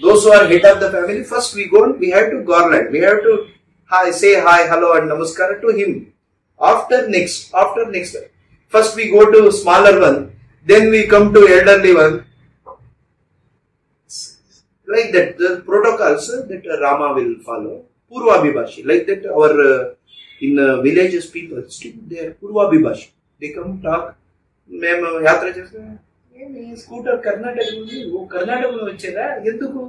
those who are head of the family. First we go and we have to garland, we have to say hi, hello and namaskar to him. After next, first we go to smaller one, then we come to elderly one. Like that, the protocols that Rama will follow. Purvabhibashi, like that our in villages people still they are Purvabhibashi. They come talk. మేము యాత్ర చేస్తే scooter కర్ణాటకలో వచ్చేదా, ఎందుకు?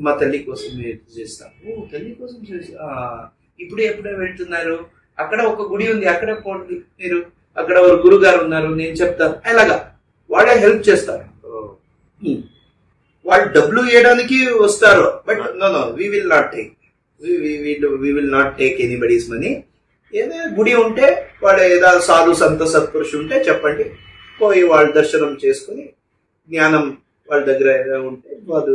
మా తల్లి కోసం చేస్తాం. తల్లి కోసం ఇప్పుడే వెళ్తున్నారు, అక్కడ ఒక గుడి ఉంది, అక్కడ పోండి మీరు, అక్కడ ఒక గురుగారు ఉన్నారు, నేను చెప్తాను. అలాగా వాడే హెల్ప్ చేస్తారు. వాళ్ళు డబ్బులు వేయడానికి వస్తారు. But no we will not take we will not take anybody's money. ఏదైనా గుడి ఉంటే వాడు ఏదో సాధు సంత సత్పురుషు ఉంటే చెప్పండి, పోయి వాళ్ళ దర్శనం చేసుకుని జ్ఞానం వాళ్ళ దగ్గర ఏదో ఉంటే వాళ్ళు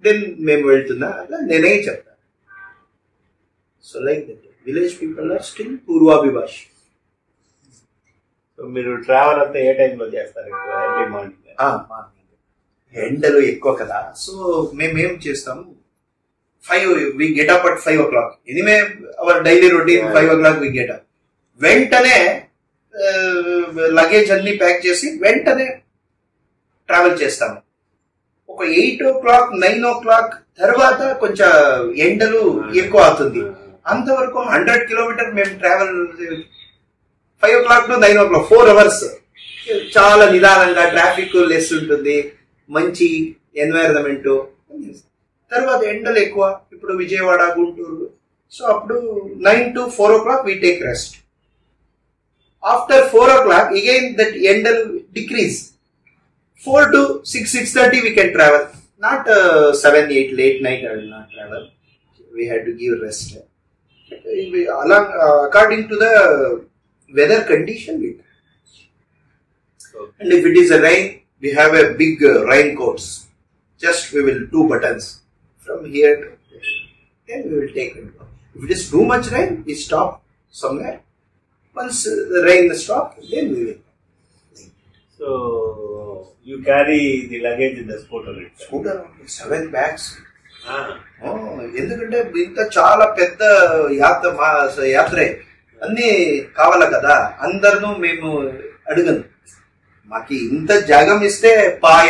దెన్ మేము వెళ్తున్నా అట్లా నేనే చెప్తాను. So like that village people are still పూర్వాభిభాషి. సో మీరు ట్రావెల్ అంతా ఏ టైంలో చేస్తారు? Early morning. ఎండలు ఎక్కువ కదా, సో మేమేం చేస్తాము 5 we get up at 5 o'clock. Anyway our daily routine 5 o'clock we get up. వెంటనే లగేజ్ అన్ని ప్యాక్ చేసి వెంటనే ట్రావెల్ చేస్తాము. ఒక 8 o'clock 9 o'clock తర్వాత కొంచెం ఎండలు ఎక్కువ అవుతుంది. అంతవరకు 100 kilometers మేము travel 5 o'clock to 9 o'clock 4 hours చాలా నిదానంగా, ట్రాఫిక్ లెస్ ఉంటుంది, మంచి ఎన్వైరన్మెంట్. తర్వాత ఎండలు ఎక్కువ, ఇప్పుడు విజయవాడ గుంటూరు, సో అప్పుడు 9 to 4 o'clock we take rest. After 4 o'clock again that ఎండలు decrease. 4 to 6:30 we can travel. Not 7, 8 late night I will not travel. We had to give rest. Along according to the weather condition we can. And if it is a rain, we have a big raincoats. Just we will 2 buttons from here to there. Then we will take it. If it is too much rain, we stop somewhere. Once the rain stops, then we will. So you carry the luggage in the scooter? Scooter 7 bags. ఎందుకంటే ఇంత చాలా పెద్ద యాత్రే, అన్ని కావాలి కదా. అందరినూ మేము అడగను, మాకు ఇంత జాగం ఇస్తే పాయ,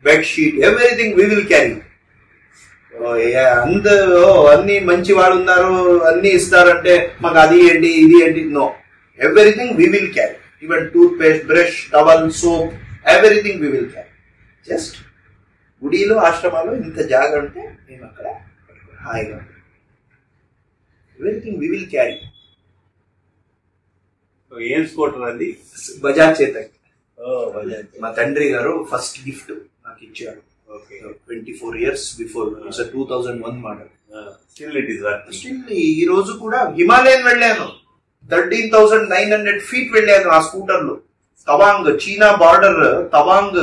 bedsheet, everything we will carry. అందరూ అన్ని మంచి వాళ్ళు ఉన్నారు అన్ని ఇస్తారంటే మాకు అది ఏంటి ఇది ఏంటి, no, everything we will carry. Even toothpaste, brush, towel, soap, everything we will carry. Just గుడిలో ఆశ్రమాల్లో ఇంత జాగ ఉంటే మేము అక్కడ హాయిగా ఎవ్రీథింగ్ వీ విల్ క్యారీ. ఏం స్కూటర్ అది? బజాజ్ చేతక్. మా తండ్రి గారు ఫస్ట్ గిఫ్ట్ నాకు ఇచ్చారు. 24 years before. It's a 2001 model. Still it is working. Still ఈ రోజు కూడా హిమాలయన్ వెళ్ళాను, 13,900 feet వెళ్ళాను ఆ స్కూటర్ లో. Tawang, China border Tawang.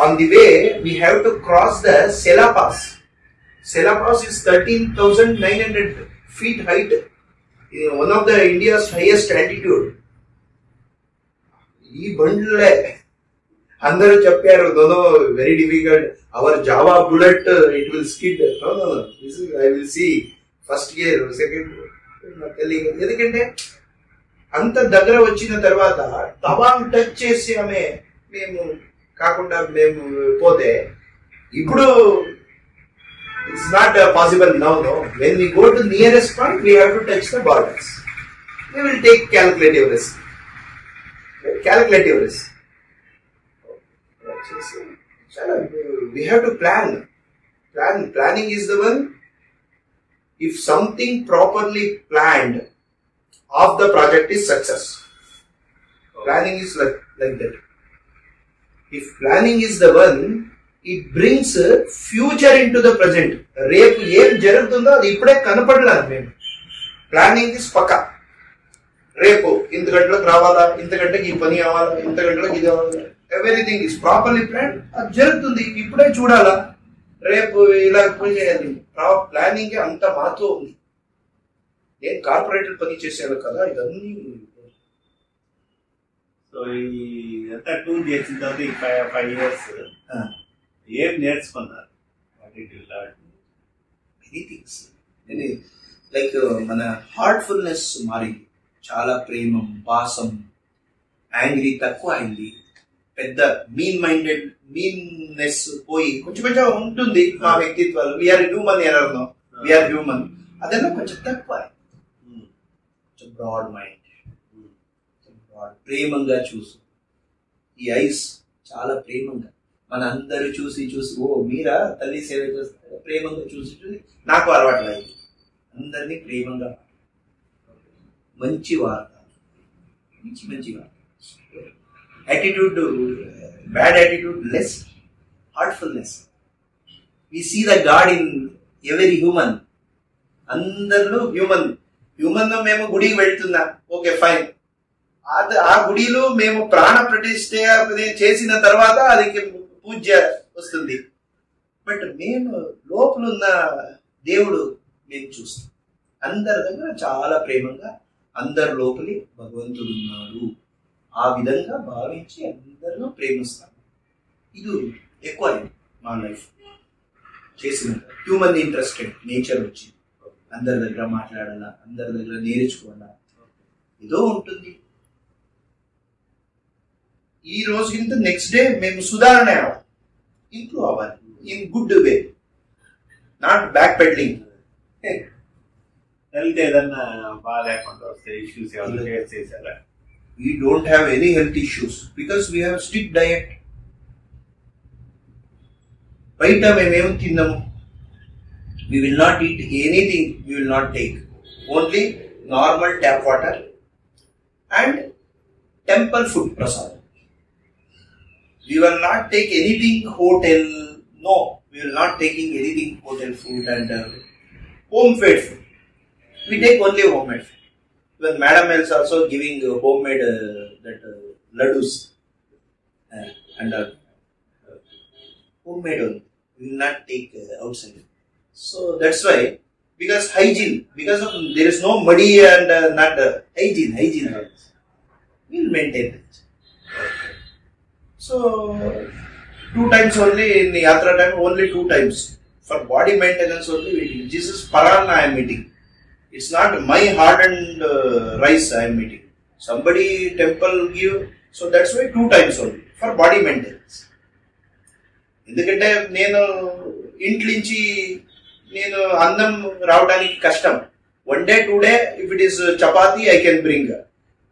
On the way we have to cross the Sela Pass. Sela Pass is 13,900 feet height. One of the India's highest altitude. ఈ బండ్లే అందరూ చెప్పారు, no very difficult, our Jawa bullet it will skid. I will see first gear, second gear. ఎందుకంటే అంత దగ్గర వచ్చిన తర్వాత Tawang touch చేసి మేము కాకుండా మేము పోతే, ఇప్పుడు it's not possible now. When we go to nearest point we have to touch the borders. We will take calculative risk. We have to plan. Planning is the one. If something properly planned, of the project is success. Planning is like that. If planning is the one, it brings future into the present. రేపు ఏం జరుగుతుందో అది ఇప్పుడే కనపడలేదు మేము. Planning is పక్కా. రేపు ఇంత గంటలకు రావాలా, ఇంత గంటకి ఈ పని అవ్వాలా, ఇంత గంటలకు ఇది అవ్వాలి, ఎవ్రీథింగ్ ఇస్ ప్రాపర్లీ ప్లాన్. అది జరుగుతుంది, ఇప్పుడే చూడాలా, రేపు ఇలా పోయి చేయాలి. ప్లానింగ్ అంత మాతో ఉంది. నేను కార్పొరేటర్ పని చేశాను కదా, ఇదన్నీ. సో ఎంత టూర్ చేసిన తర్వాత 5 years ఏం నేర్చుకున్నారు? Many things. లైక్ మన హార్ట్ఫుల్నెస్ మారింది, చాలా ప్రేమం, పాసం, యాంగ్రీ తక్కువ అయింది. పెద్ద మీన్నెస్ పోయి కొంచెం కొంచెం ఉంటుంది మా వ్యక్తిత్వాలు. వీఆర్ హ్యూమన్ ఎరర్నో, వీఆర్ హ్యూమన్, అదన్నా కొంచెం తక్కువ. కొంచెం బ్రాడ్ మైండ్, బ్రాడ్, ప్రేమంగా చూసు. ఈ ఐస్ చాలా ప్రేమంగా మన అందరూ చూసి ఓ మీరా తల్లి సేవ చేస్తారు, ప్రేమంగా చూసి నాకు అలవాటు అయింది. అందరినీ ప్రేమంగా, మంచి వార్త, మంచి వార్త. Attitude, bad attitude less. Heartfulness. We see the god in every human. అందరిలో హ్యూమన్ మేము గుడికి వెళ్తున్నాం, ఓకే ఫైన్. ఆ గుడిలో మేము ప్రాణ ప్రతిష్ఠ చేసిన తర్వాత అది పూజ వస్తుంది. బట్ మేము లోపల ఉన్న దేవుడు మేము చూస్తాం. అందరి దగ్గర చాలా ప్రేమగా అందరి లోపలి భగవంతుడు ఉన్నాడు. ఆ విధంగా భావించి అందరిలో ప్రేమిస్తాం. ఇది ఎక్కువ మా లైఫ్ చేసిన హ్యూమన్ ఇంట్రెస్టెడ్ నేచర్ వచ్చి అందరి దగ్గర మాట్లాడాలా, అందరి దగ్గర నేర్చుకోవాలా, ఏదో ఉంటుంది. ఈ రోజు ఇంత నెక్స్ట్ డే మేము సుధారణ ఇంప్రూవ్ అవ్వాలి in good way, not back peddling. Health ఏదన్నా బాగాలేకుండా వస్తే ఇష్యూస్ ఏమైనా ఫేస్ చేశారా? We don't have any health issues because we have strict diet. బయట మేమేం తిన్నాము, we will not eat anything, we will not take only normal tap water and temple food prasad. We will not take anything hotel, no, we will not taking anything hotel food and home fed food. We take only homemade food. When Madam is also giving homemade laddus and homemade only. We will not take outside. So that's why, because hygiene, because of there is no muddy and not hygiene. We will maintain that. So 2 times only in the yatra time, only 2 times for body maintenance only we do. This is parana I am eating. It's not my hardened rice I am eating. Somebody temple give, so that's why 2 times only for body maintenance. ఎందుకంటే నేను ఇంట్లోంచి నేను అన్నం రావడానికి కష్టం. 1 day 2 day if it is chapati I can bring,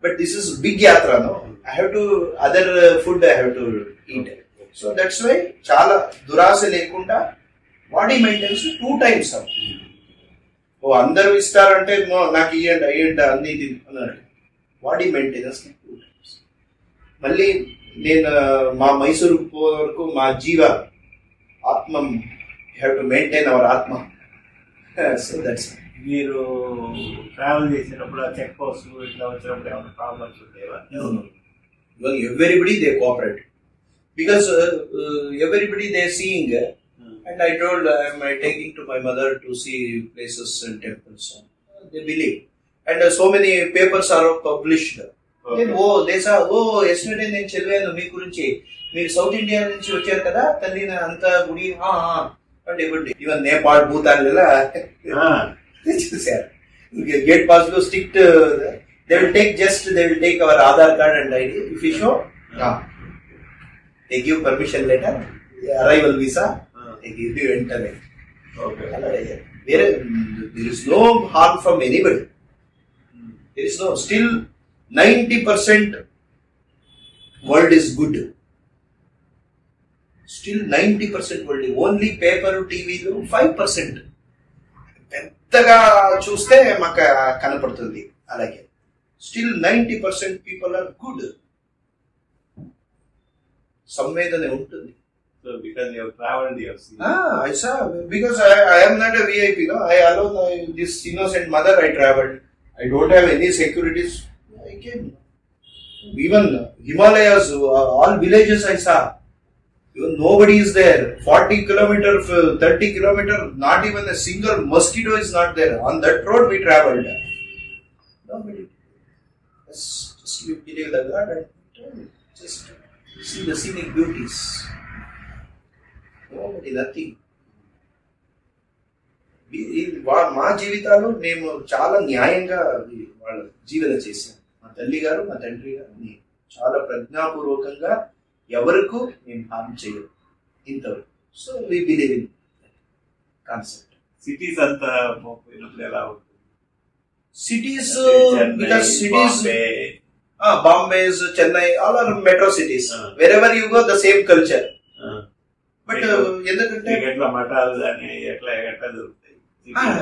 but this is big yatra, no, I have to other food I have to eat. So that's why చాలా దురాశ లేకుండా బాడీ మెయింటెనెన్స్ 2 times. ఓ అందరూ ఇస్తారంటే నాకు ఇయ్యండి అన్ని అన్నాడు. Body maintenance 2 times. మళ్ళీ నేను మా మైసూరు వరకు మా జీవ ఆత్మ హ్యావ్ టు మెయింటైన్ అవర్ ఆత్మ. So that's. మీరు ట్రావెల్ చేసినప్పుడు ఆ చెక్ పోస్ట్ ఇట్లా వచ్చినప్పుడు ఏమైనా problems ఉండేవా? Everybody they cooperate because everybody they seeing. And I told I'm taking to my mother to see places and temples. They believe. And so many papers are published. Okay. Then they say, yesterday నేను చదివాను మీ గురించి, మీరు south India నుంచి వచ్చారు కదా, తల్లి అంత గుడి అంటే ఈవెన్ నేపాల్ భూతాన్ చూసారు. గేట్ పాస్ లో strict they will take our Aadhaar card and ID. If you show, they give permission letter, arrival visa. They give you internet. Okay. There is no harm from anybody. There is no. Still 90% world is good. Still 90% world. Only paper, TV, 5%. పెద్దగా చూస్తే మాకు కనపడుతుంది. అలాగే still 90% people are good. Samvedana ఉంటుంది. So because you have traveled, you have seen. I saw, because I am not a VIP, no. I alone, this innocent mother, I traveled. I don't have any securities. I came. Even Himalayas, all villages I saw. Even nobody is there. 40 kilometer, 30 kilometer, not even a single mosquito is not there. On that road we traveled. Nobody. Just we believe the God and just see the scenic beauties. Nothing. మా జీవితాలు మేము చాలా న్యాయంగా వాళ్ళ జీవన చేశాం. మా తల్లి గారు మా తండ్రి గారు చాలా ప్రజ్ఞాపూర్వకంగా ఎవరికి మేము హార్మ్ చేయరు ఇంతవరకు. So we believe in concept. Cities అంతా ఎలా ఉంటుంది? Cities because cities Bombay, Chennai, all are metro cities. Wherever you go the same culture. But ఎందుకంటే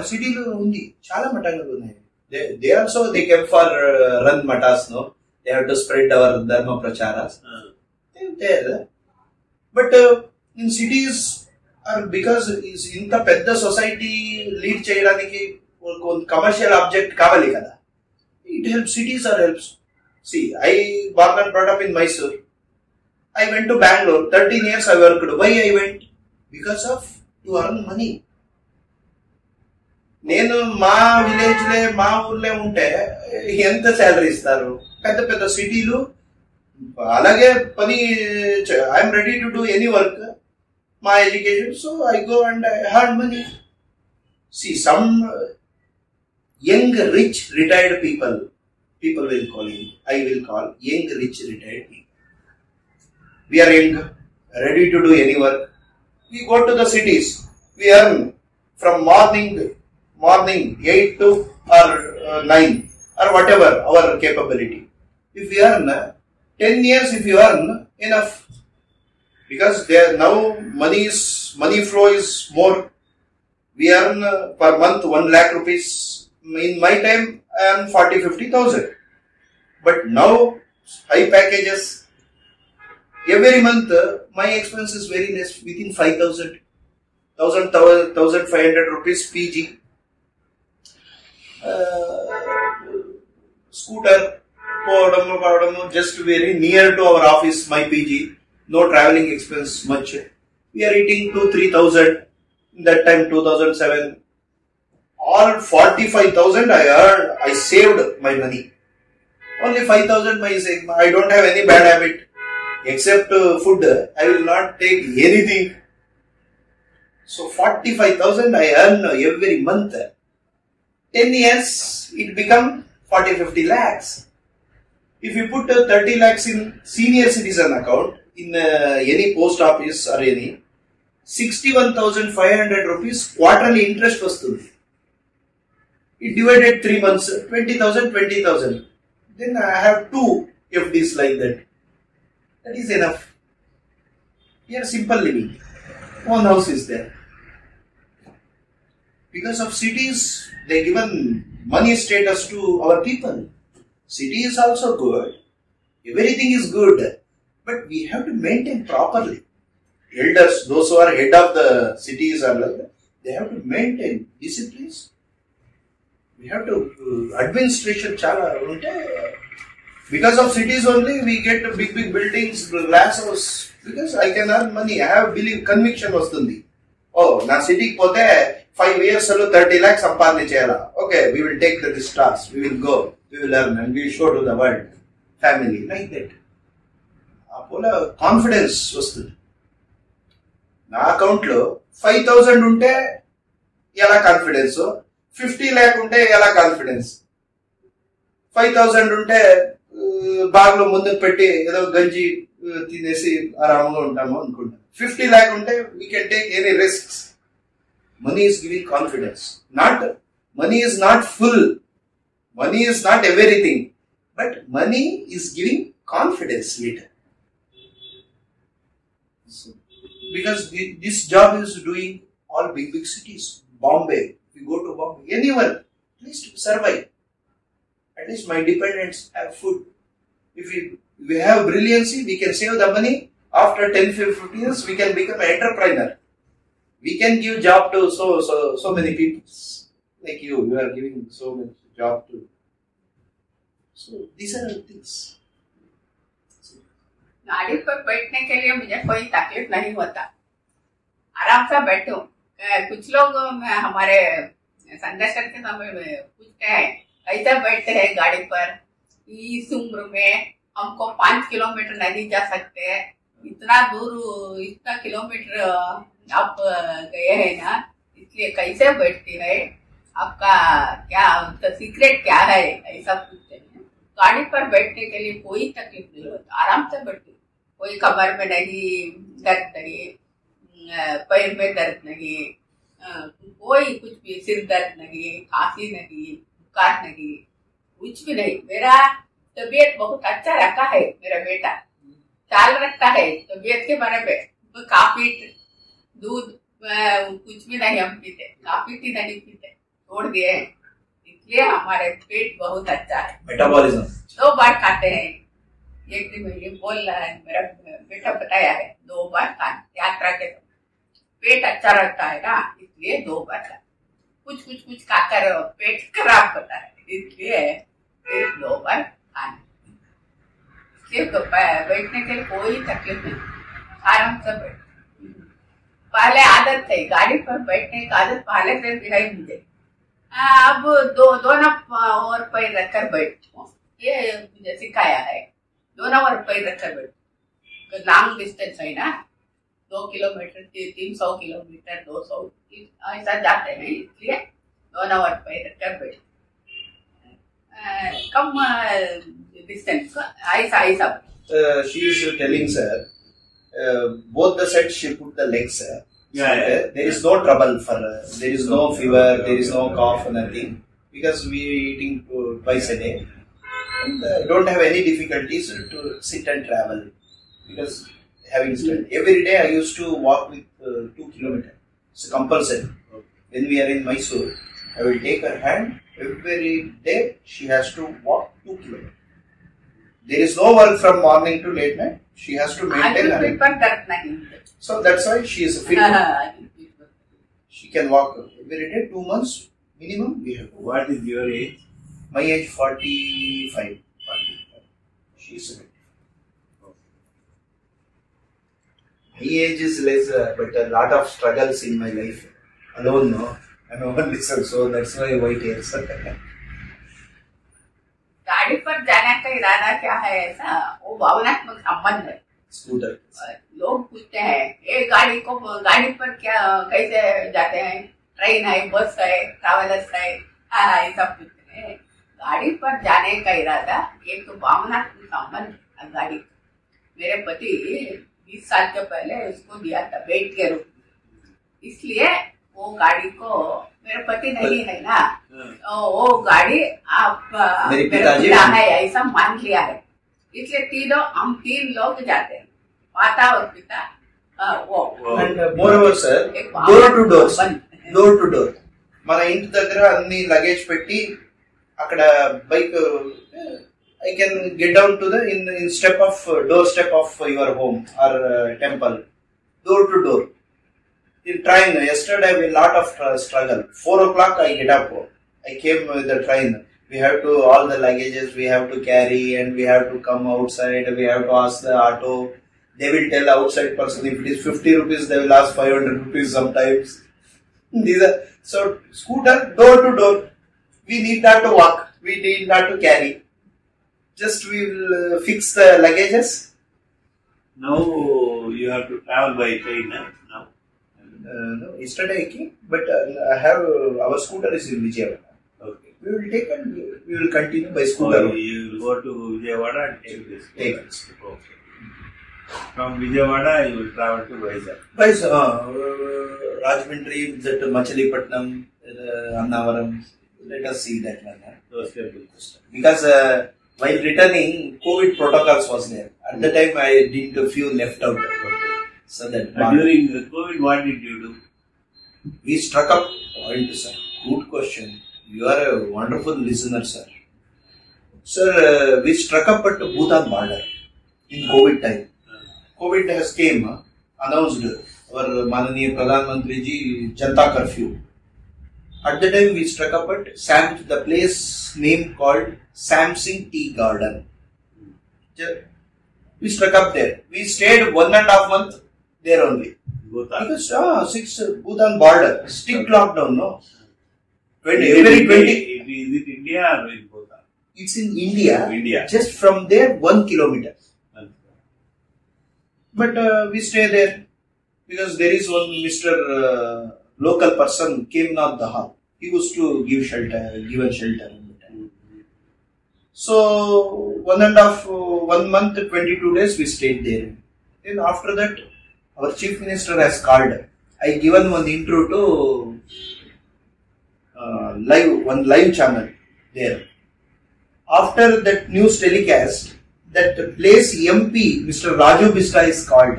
సిటీలో ఉంది, చాలా మఠాలు ఉన్నాయి. They also they came for run mathas, no, they have to spread our dharma ప్రచారాస్. బట్ ఇన్ సిటీస్ బికాస్ ఇంత పెద్ద society lead చేయడానికి కమర్షియల్ ఆబ్జెక్ట్ కావాలి కదా. It helps, cities are helps. See, I born and brought up in Mysore. I went to Bangalore. 13 years I worked. Why I went? Because of to earn money. నేను మా village లే మా ఊర్లే ఉంటే ఎంత salary ఇస్తారు? పెద్ద పెద్ద సిటీలు అలాగే పని. I'm ready to do any work. మా education, so I go and I earn money. See, some young rich retired people will call him. I will call young rich retired people. We are young, ready to do any work. We go to the cities. We earn from morning 8 to or 9 or whatever our capability. If we earn 10 years, if you earn enough, because there now money flow is more. We earn per month 1 lakh rupees. In my time, I earn 40,000-50,000. But now, high packages. Every month, my expense is very less, within 5,000, 1,500 rupees PG. Scooter, just very near to our office, my PG. No traveling expense much. We are eating 2,000-3,000. That time 2007. All 45,000 I saved my money. Only 5,000 I don't have any bad habit. Except food, I will not take anything. So 45,000 I earn every month. 10 years, it become 40-50 lakhs. If you put 30 lakhs in senior citizen account, in any post office or any, 61,500 rupees quarterly interest vastundi. It divided 3 months, 20,000. Then I have 2 FDs like that. That is enough. Here simple living. One house is there. Because of cities, they given money status to our people. City is also good. Everything is good. But we have to maintain properly. Elders, those who are head of the cities are like that. They have to maintain disciplines. We have to administration chala unte. Because of cities only we get big buildings, glass house. Because I can earn money. I have conviction vastundi. Oh, na city ki pote 5 years allo 30 lakhs sampadne cheyala. Okay, we will take this task. We will go. We will earn and we will show to the world. Family like that. Apola confidence vastundi. నా account లో 5,000 ఉంటే ఎలా confidence, 50 lakh ఉంటే ఎలా confidence? 5,000 ఉంటే బాగ్లో ముందుకు పెట్టి ఏదో గంజి తినేసి ఆరామంగా ఉంటాము అనుకుంటా. 50 lakh ఉంటే we can take any risks. Money is giving confidence. Money is not full, money is not everything, but money is giving confidence litre. Because this job is doing all big cities. Bombay, if you go to Bombay, anyone, at least to survive. At least my dependents have food. If we have brilliancy, we can save the money. After 10-15 years, we can become an entrepreneur. We can give job to so many people. Like you are giving so much job to. So these are the things. गाड़ी पर बैठने के लिए मुझे कोई तकलीफ नहीं होता, आराम से बैठो. कुछ लोग हमारे संदर्शन के समय में पूछते हैं ऐसा बैठते हैं गाड़ी पर, इस उम्र में हमको 5 किलोमीटर नहीं जा सकते, इतना दूर इतना किलोमीटर आप गए हैं ना, इसलिए कैसे बैठती है, आपका क्या सीक्रेट क्या है, ऐसा पूछते हैं. गाड़ी पर बैठने के लिए कोई तकलीफ नहीं होता, आराम से बैठती. कोई कमर में नहीं दर्द नहीं, पैर में दर्द नहीं, कोई कुछ भी सिर दर्द नहीं, खांसी नहीं, बुखार नहीं, कुछ भी नहीं. मेरा तबीयत बहुत अच्छा रखा है. मेरा बेटा ख्याल रखता है तबीयत के बारे में. काफी दूध कुछ भी नहीं हम पीते, काफी टी नहीं पीते, छोड़ दिए हैं. इसलिए हमारे पेट बहुत अच्छा है. मेटाबॉलिज्म 2 बार खाते हैं. एक दिन ये बोल रहा है मेरा बेटा, बताया है 2 बार खाते. क्या यात्रा के पेट अच्छा रहता है ना, इसलिए 2 बार कुछ खाकर पेट खराब होता है, इसलिए सिर्फ 2 बार खाना। सिर्फ बैठने के लिए कोई तकलीफ नहीं, आराम से बैठ। पहले आदत थी गाड़ी पर बैठने की आदत पहले से भी है मुझे। अब दोनों और पैर रखकर बैठो, ये मुझे सिखाया है। दोनों और पैर रखकर बैठो। लॉन्ग डिस्टेंस है ना, 2 किलोमीटर 300 किलोमीटर 200 ऐसा जाते हैं, इसलिए दोनों और पैर रखकर बैठो। कम डिस्टेंस ऐसा she is telling sir, both the sets she put the legs, sir. There is no trouble for there is no fever, there is no cough, nothing, because we eating twice a day and don't have any difficulties to sit and travel, because having strength. Every day I used to walk with 2 kilometers. It's compulsory. When we are in Mysore, I will take her hand. Every day she has to walk 2 kilometers. There is no work from morning to late night. She has to maintain her. So that's why she is fit. She can walk every day, 2 months minimum. We have. What is your age? My age 45. 45. She is 70. My age is less, but a lot of struggles in my life. Alone, no. I'm only son, so that's why white hairs. गाड़ी पर जाने का इरादा क्या है ऐसा, वो भावनात्मक संबंध है। स्कूटर लोग पूछते हैं ये गाड़ी पर क्या कैसे जाते हैं, ट्रेन है, बस है, ट्रैवलर्स है, ऐसा पूछते हैं। गाड़ी पर जाने का इरादा एक तो भावनात्मक संबंध है गाड़ी। मेरे पति 20 साल के पहले उसको दिया था बेट के रूप में, इसलिए वो गाड़ी को, मेरे पति नहीं है ना, वो गाड़ी आप मेरे पिता है ऐसा मान लिया है, इसलिए हम 3 लोग जाते हैं, माता और पिता। moreover sir, door to door మన ఇంటి దగ్గర అన్ని లగేజ్ పెట్టి అక్కడ bike I can get down to the in step of doorstep of your home or temple, door to door. In train, yesterday we lot of struggle. 4 o'clock I get up. I came with the train. We have to, all the luggages we have to carry and we have to come outside. We have to ask the auto. They will tell outside person if it is 50 rupees, they will ask 500 rupees sometimes. These are, so scooter, door to door. We need not to walk. We need not to carry. Just we will fix the luggages. Now you have to travel by train now. No, yesterday I came, but I have our scooter is in Vijayawada. Okay. We will take and we will continue by scooter. You will go to Vijayawada and take this. Take this. Okay. From Vijayawada you will travel to Vizag. Rajahmundry, that Machilipatnam, Annavaram. Let us see that one. Those temples. Because while returning, COVID protocols was there. At the time I didn't feel left out. So that during the COVID, what did you do? We struck up point, sir. Good question. You are a wonderful listener, sir. Sir, we struck up at Bhutan border in COVID time. COVID has came, announced our Mananiya Pradhan Mantri ji Janta curfew. At the time we struck up at the place name called Samsung Tea Garden. We struck up there. We stayed 1.5 months. There only. Bhutan. Because 6 Bhutan border, strict lockdown, no? Is it India or in Bhutan? It's in India. India. Just from there 1 kilometer. But we stay there because there is one Mr. Local person came not the hall. He was to give shelter, given shelter. So 1 month, 22 days we stayed there. Then after that, our chief minister has called. I given one intro to live channel there. After that news telecast, that place MP, Mr. Raju Bista is called.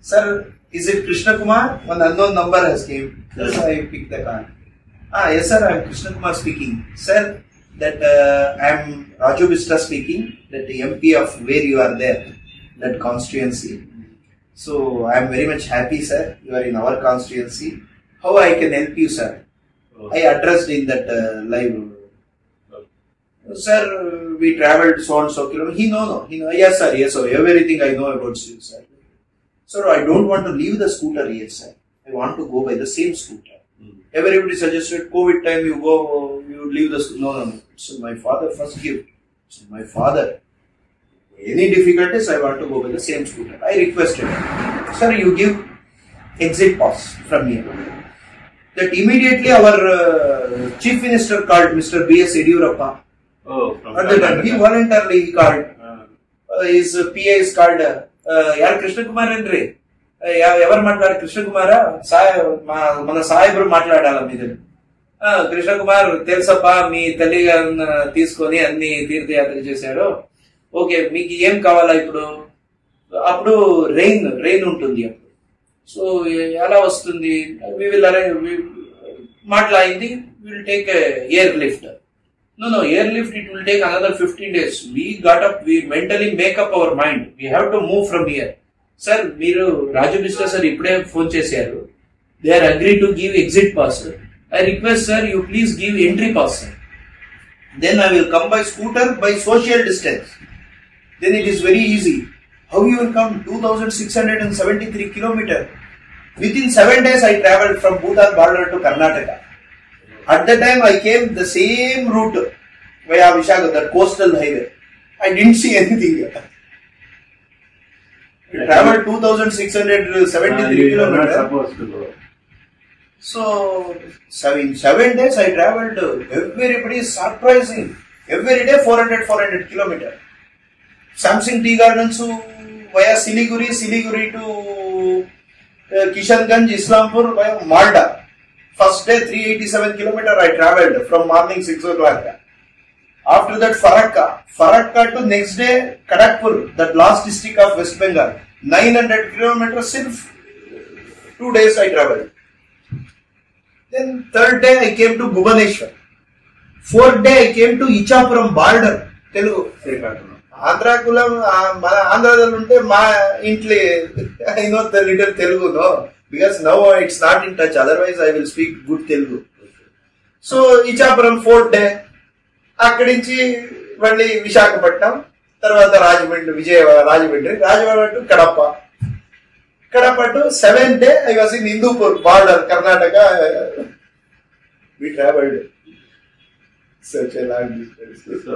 Sir, is it Krishna Kumar? One unknown number has came. Yes, I picked the call. Yes sir, I am Krishna Kumar speaking. Sir, that I am Raju Bista speaking. That the MP of where you are there, that constituency. So I am very much happy, sir. You are in our constituency. How I can help you, sir? I addressed in that live. Sir, we travelled so and so kilometers. He no. Yes, sir. Yes, sir. Everything I know about you, sir. Sir, I don't want to leave the scooter yet, sir. I want to go by the same scooter. Everybody suggested COVID time you leave the scooter. No. It's my father first gift. It's my father. Any difficulties, I want to go by the same scooter. I requested, sir, you give exit pass from here. That immediately our Chief Minister called Mr. B.S. Yediyurappa. At the time, he voluntarily called. His PA is called. Yar Krishna Kumar andre. Ever matlad Krishna Kumara? Mana Sahibru matladala meedu. Krishna Kumar telusappa mee talli తీసుకొని అన్ని తీర్థయాత్ర చేశారు. Okay, మీకు ఏం కావాలా ఇప్పుడు? అప్పుడు rain ఉంటుంది అప్పుడు. సో ఎలా వస్తుంది? మాట్లాడింది, will take air lift. No, airlift, it will take another 15 days. We got up, we mentally make up our mind. We have to move from here. Sir, మీరు రాజు మిస్టర్ సార్ ఇప్పుడే phone చేశారు. They are agreed to give exit pass. I request sir, you please give entry pass. Then I will come by scooter by social distance. Then it is very easy. How you will come? 2,673 kilometers. Within 7 days I travelled from Bhutan border to Karnataka. At the time I came the same route via Vishaga, that coastal highway. I didn't see anything. We travelled 2,673 kilometers. Supposed to go. So in 7 days I travelled. Everybody is surprising. Every day 400 kilometers. Samsung Tea Gardens via Siliguri to Kishanganj, Islampur via Malda. First day 387 kilometers I travelled from morning 6 o'clock. After that Farakka to next day Kadakpur, that last district of West Bengal. 900 kilometers in 2 days I travelled. Then third day I came to Bhubaneswar. Fourth day I came to Ichapuram border. Telugu. Andhrakulam, Andhradallu unte ma intli I know the little Telugu, no. Because now it's not in touch, otherwise I will speak good Telugu. So Ichapuram 4th day, akkadi nunchi valli Visakhapatnam, tarvata Rajahmundry, Rajahmundry to Kadapa to 7th day I was in Hindupur border, Karnataka. We travelled such a long distance. So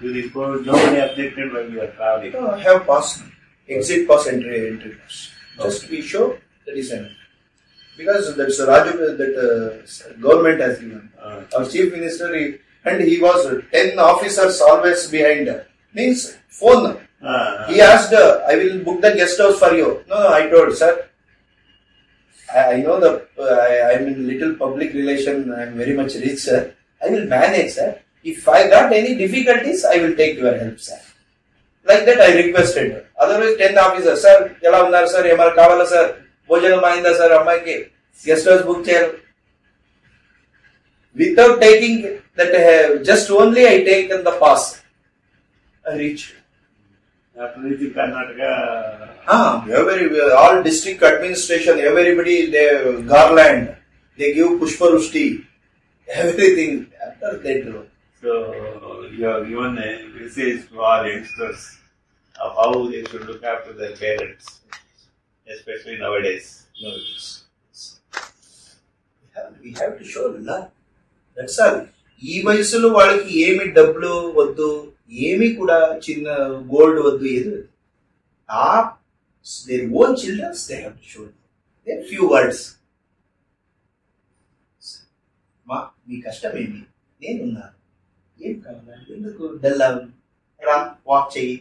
nobody objected when you were travelling? No, I have passed exit pass, entry pass. Just we show. That is enough. Because that's that government has given. Our Chief Minister, and he was 10 officers always behind. Means phone. He asked, I will book the guest house for you. No, I told, sir, I know I am in little public relation, I am very much rich, sir. I will manage, sir. If I got any difficulties, I will take your help, sir. Like that I requested. Otherwise 10 officers, sir, ఎలా ఉన్నారు sir, ఏమైనా కావాలా sir, భోజనం అయిందా sir, అమ్మాయికి guest house book చేయాలి. Without taking that, just only I taken the pass. I reached. After reaching Karnataka, all district administration, everybody, they garland, they give pushparushti, everything. After that, so you have given a message to all youngsters of how they should look after their parents, especially nowadays. We have to show love. That's all. ఈ వయసులో వాళ్ళకి ఏమి డబ్బులు వద్దు, ఏమి కూడా చిన్న gold వద్దు, ఏది their own children, they have to show their few words. మా మీ కష్టం ఏమి, నేనున్నాను, ఏం కావాలి, ఎందుకు డల్ రన్ వాక్ చెయ్యి,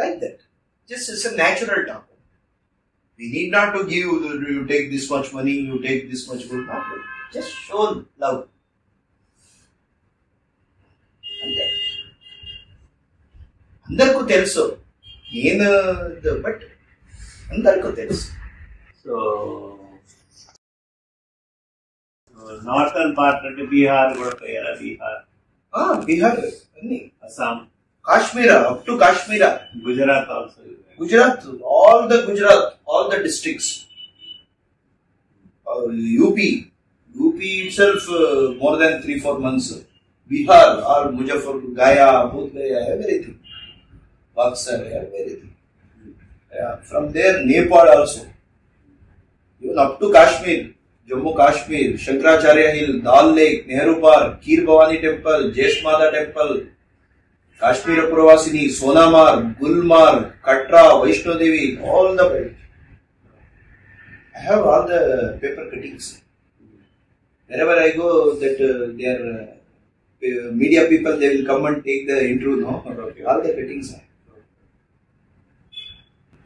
like that. Just it's a natural talk. We need not to give, you take this much money, you take this much good. Just show love. అంతే. అందరికీ తెలుసు, నేను బట్ అందరికీ తెలుసు. సో నార్థన్ పార్ట్ అంటే బీహార్ కూడా పోయారా? బీహార్ అన్ని, Assam, Kashmir, up to Kashmir, Gujarat also. Gujarat, all the Gujarat, all the districts. UP itself more than 3-4 months. Bihar, all Muzaffarpur, Gaya, Bodh Gaya, everything. Baksar, everything. Yeah. From there, Nepal also. Even up to Kashmir, Jammu Kashmir, Shankaracharya Hill, Dal Lake, Nehru Park, Kheer Bhavani Temple, Jeshmada Temple, Kashmir Purvasini, Sonamar, Gulmarg, Katra, Vaishno Devi, all the belt. I have all the paper cuttings. Wherever I go, that their media people, they will come and take the interview. No, all the cuttings are.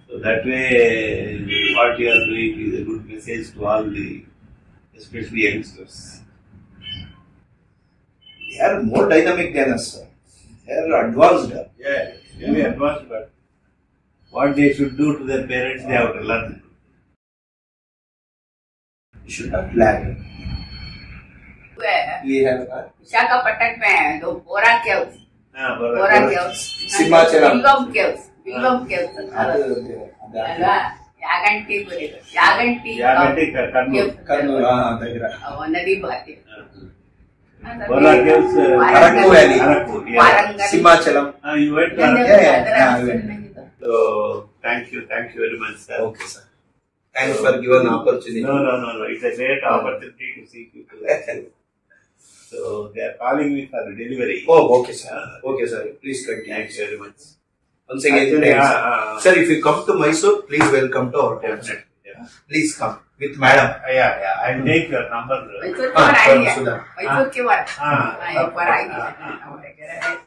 So that way, what you are doing is a good message to all the, especially youngsters. They are more dynamic than us. They are advanced. Yeah, very advanced, but what they should do to their parents, they have to learn. You should not lag. We have Visakhapatnam में दो Borra caves, Borra caves, Simhachalam, Bilvam caves, Yaganti बोले, यागंटी कर्नूल, దగ్గర नदी बहती Borra caves, Araku valley, Simhachalam. You went yeah. So thank you very much, sir. Okay, sir. Thanks for giving opportunity. No. It's a great opportunity to see people like you. So they are calling me for delivery. Oh, okay, sir. Okay, sir. Please continue. Thanks very much. Once again, thanks. Sir, if you come to Mysore, please welcome to our home. Yeah. Please come with madam. Yeah. I'll take your number. Mysore के बारे में